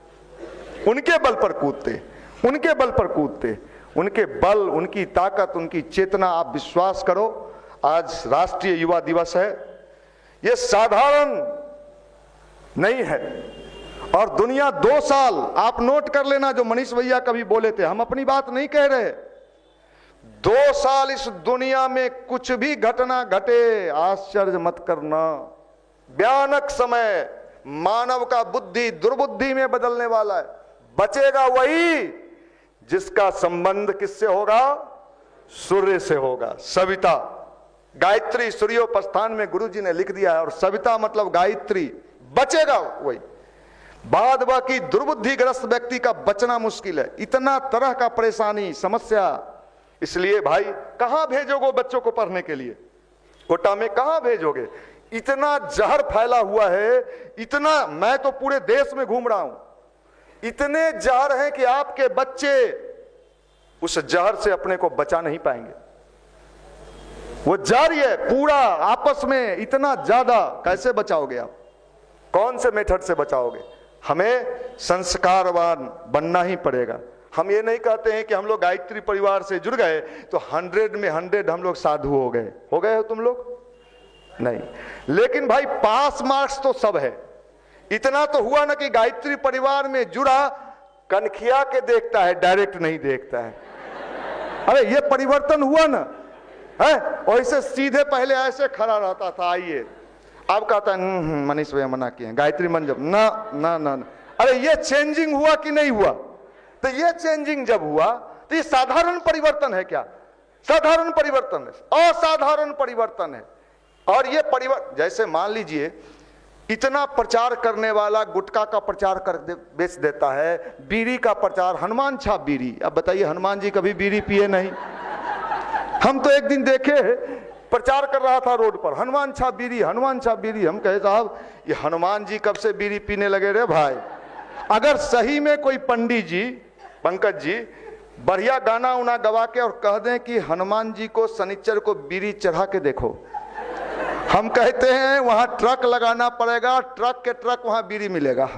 उनके बल पर कूदते, उनके बल पर कूदते, उनके बल, उनकी ताकत, उनकी चेतना। आप विश्वास करो, आज राष्ट्रीय युवा दिवस है, ये साधारण नहीं है। और दुनिया 2 साल, आप नोट कर लेना जो मनीष भैया कभी बोले थे, हम अपनी बात नहीं कह रहे, 2 साल इस दुनिया में कुछ भी घटना घटे आश्चर्य मत करना। भयानक समय, मानव का बुद्धि दुर्बुद्धि में बदलने वाला है। बचेगा वही जिसका संबंध किससे होगा? सूर्य से होगा। सविता, गायत्री सूर्योपस्थान में गुरुजी ने लिख दिया है, और सविता मतलब गायत्री। बचेगा वही, बाद बाकी दुर्बुद्धिग्रस्त व्यक्ति का बचना मुश्किल है। इतना तरह का परेशानी, समस्या। इसलिए भाई कहां भेजोगे बच्चों को पढ़ने के लिए? कोटा में कहां भेजोगे? इतना जहर फैला हुआ है, इतना, मैं तो पूरे देश में घूम रहा हूं, इतने जहर हैं कि आपके बच्चे उस जहर से अपने को बचा नहीं पाएंगे। वो जारी है पूरा आपस में, इतना ज्यादा कैसे बचाओगे आप? कौन से मेथड से बचाओगे? हमें संस्कारवान बनना ही पड़ेगा। हम ये नहीं कहते हैं कि हम लोग गायत्री परिवार से जुड़ गए तो 100 में 100 हम लोग साधु हो गए हो तुम लोग? नहीं, लेकिन भाई पास मार्क्स तो सब है। इतना तो हुआ ना कि गायत्री परिवार में जुड़ा, कनखिया के देखता है, डायरेक्ट नहीं देखता है। अरे ये परिवर्तन हुआ ना है। वैसे सीधे पहले ऐसे खड़ा रहता था, आइए, अब कहता है मनीष भैया मना किए, गायत्री मन जब ना ना ना ना। अरे ये चेंजिंग हुआ कि नहीं हुआ? तो ये चेंजिंग जब हुआ तो ये साधारण परिवर्तन है क्या? साधारण परिवर्तन है, असाधारण परिवर्तन है। और ये परिवर्तन, जैसे मान लीजिए इतना प्रचार करने वाला गुटखा का प्रचार कर बेच देता है, बीड़ी का प्रचार, हनुमान छाप बीड़ी। अब बताइए, हनुमान जी कभी बीड़ी पिए नहीं? हम तो एक दिन देखे प्रचार कर रहा था रोड पर, हनुमान छाप बीड़ी, हनुमान छाप बीड़ी। हम कहे साहब ये हनुमान जी कब से बीड़ी पीने लगे रे भाई? अगर सही में कोई पंडित जी, पंकज जी, बढ़िया गाना उना गवा के और कह दें कि हनुमान जी को शनिचर को बीड़ी चढ़ा के देखो, हम कहते हैं वहां ट्रक लगाना पड़ेगा, ट्रक के ट्रक वहां बीड़ी मिलेगा।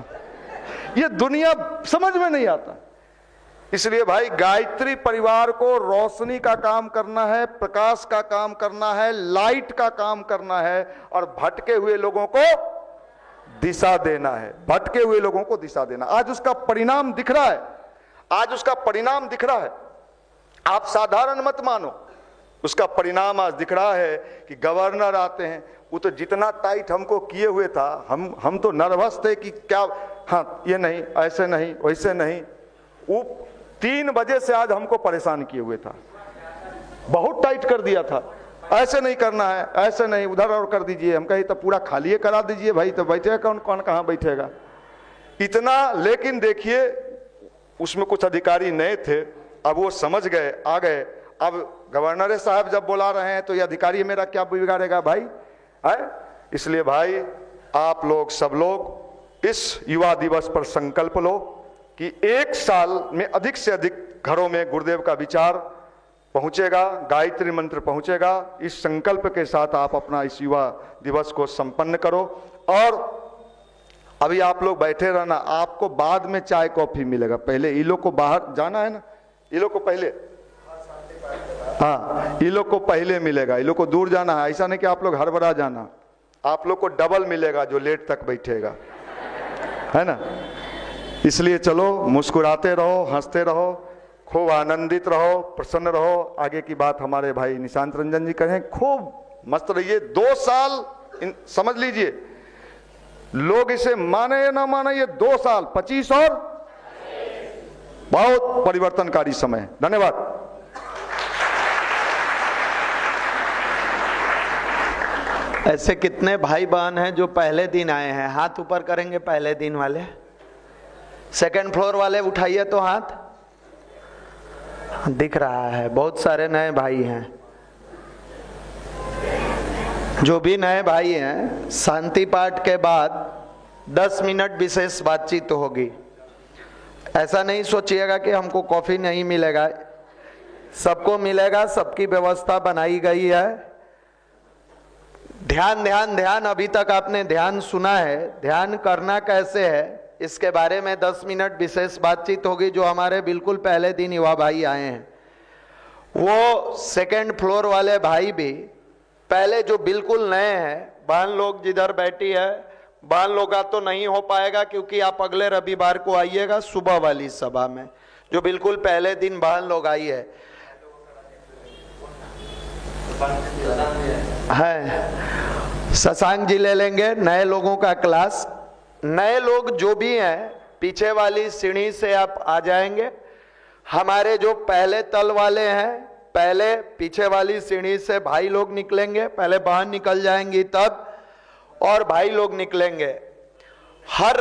ये दुनिया समझ में नहीं आता। इसलिए भाई गायत्री परिवार को रोशनी का काम करना है, प्रकाश का काम करना है, लाइट का काम करना है, और भटके हुए लोगों को दिशा देना है। भटके हुए लोगों को दिशा देना, आज उसका परिणाम दिख रहा है, आज उसका परिणाम दिख रहा है। आप साधारण मत मानो, उसका परिणाम आज दिख रहा है कि गवर्नर आते हैं, वो तो जितना टाइट हमको किए हुए था, हम तो नर्वस थे कि क्या, हाँ ये नहीं, ऐसे नहीं, वैसे नहीं। वो 3 बजे से आज हमको परेशान किए हुए था, बहुत टाइट कर दिया था, ऐसे नहीं करना है, ऐसे नहीं, उधर और कर दीजिए। हम कहे तो पूरा खाली करा दीजिए भाई, तो बैठेगा कौन, कौन कहाँ बैठेगा इतना। लेकिन देखिए उसमें कुछ अधिकारी नए थे, अब वो समझ गए, आ गए। अब गवर्नर साहब जब बुला रहे हैं तो ये अधिकारी मेरा क्या बिगाड़ेगा भाई, है? इसलिए भाई आप लोग, सब लोग इस युवा दिवस पर संकल्प लो कि 1 साल में अधिक से अधिक घरों में गुरुदेव का विचार पहुंचेगा, गायत्री मंत्र पहुंचेगा। इस संकल्प के साथ आप अपना इस युवा दिवस को संपन्न करो। और अभी आप लोग बैठे रहना, आपको बाद में चाय कॉफी मिलेगा, पहले ये लोग को बाहर जाना है ना, ये लोग को पहले, हाँ ये लोग को पहले मिलेगा, ये लोग को दूर जाना है। ऐसा नहीं कि आप लोग हड़बड़ा जाना। आप लोग को डबल मिलेगा जो लेट तक बैठेगा, है ना। इसलिए चलो मुस्कुराते रहो, हंसते रहो, खूब आनंदित रहो, प्रसन्न रहो। आगे की बात हमारे भाई निशांत रंजन जी कहें। खूब मस्त रहिए। 2 साल समझ लीजिए, लोग इसे माने या ना माने, ये 2 साल 25 और बहुत परिवर्तनकारी समय। धन्यवाद। ऐसे कितने भाई बहन हैं जो पहले दिन आए हैं? हाथ ऊपर करेंगे पहले दिन वाले। सेकंड फ्लोर वाले उठाइए तो हाथ। दिख रहा है बहुत सारे नए भाई हैं। जो भी नए भाई हैं, शांति पाठ के बाद 10 मिनट विशेष बातचीत होगी। ऐसा नहीं सोचिएगा कि हमको कॉफी नहीं मिलेगा, सबको मिलेगा, सबकी व्यवस्था बनाई गई है। ध्यान ध्यान ध्यान, अभी तक आपने ध्यान सुना है, ध्यान करना कैसे है इसके बारे में 10 मिनट विशेष बातचीत होगी। जो हमारे बिल्कुल पहले दिन युवा भाई आए हैं, वो सेकंड फ्लोर वाले भाई भी, पहले जो बिल्कुल नए हैं, बहन लोग जिधर बैठी है, बहन लोग का तो नहीं हो पाएगा क्योंकि आप अगले रविवार को आइएगा सुबह वाली सभा में। जो बिल्कुल पहले दिन बहन लोग आई है शशांक जी ले लेंगे नए लोगों का क्लास। नए लोग जो भी हैं पीछे वाली सीढ़ी से आप आ जाएंगे। हमारे जो पहले तल वाले हैं, पहले पीछे वाली सीढ़ी से भाई लोग निकलेंगे, पहले बहन निकल जाएंगी तब, और भाई लोग निकलेंगे। हर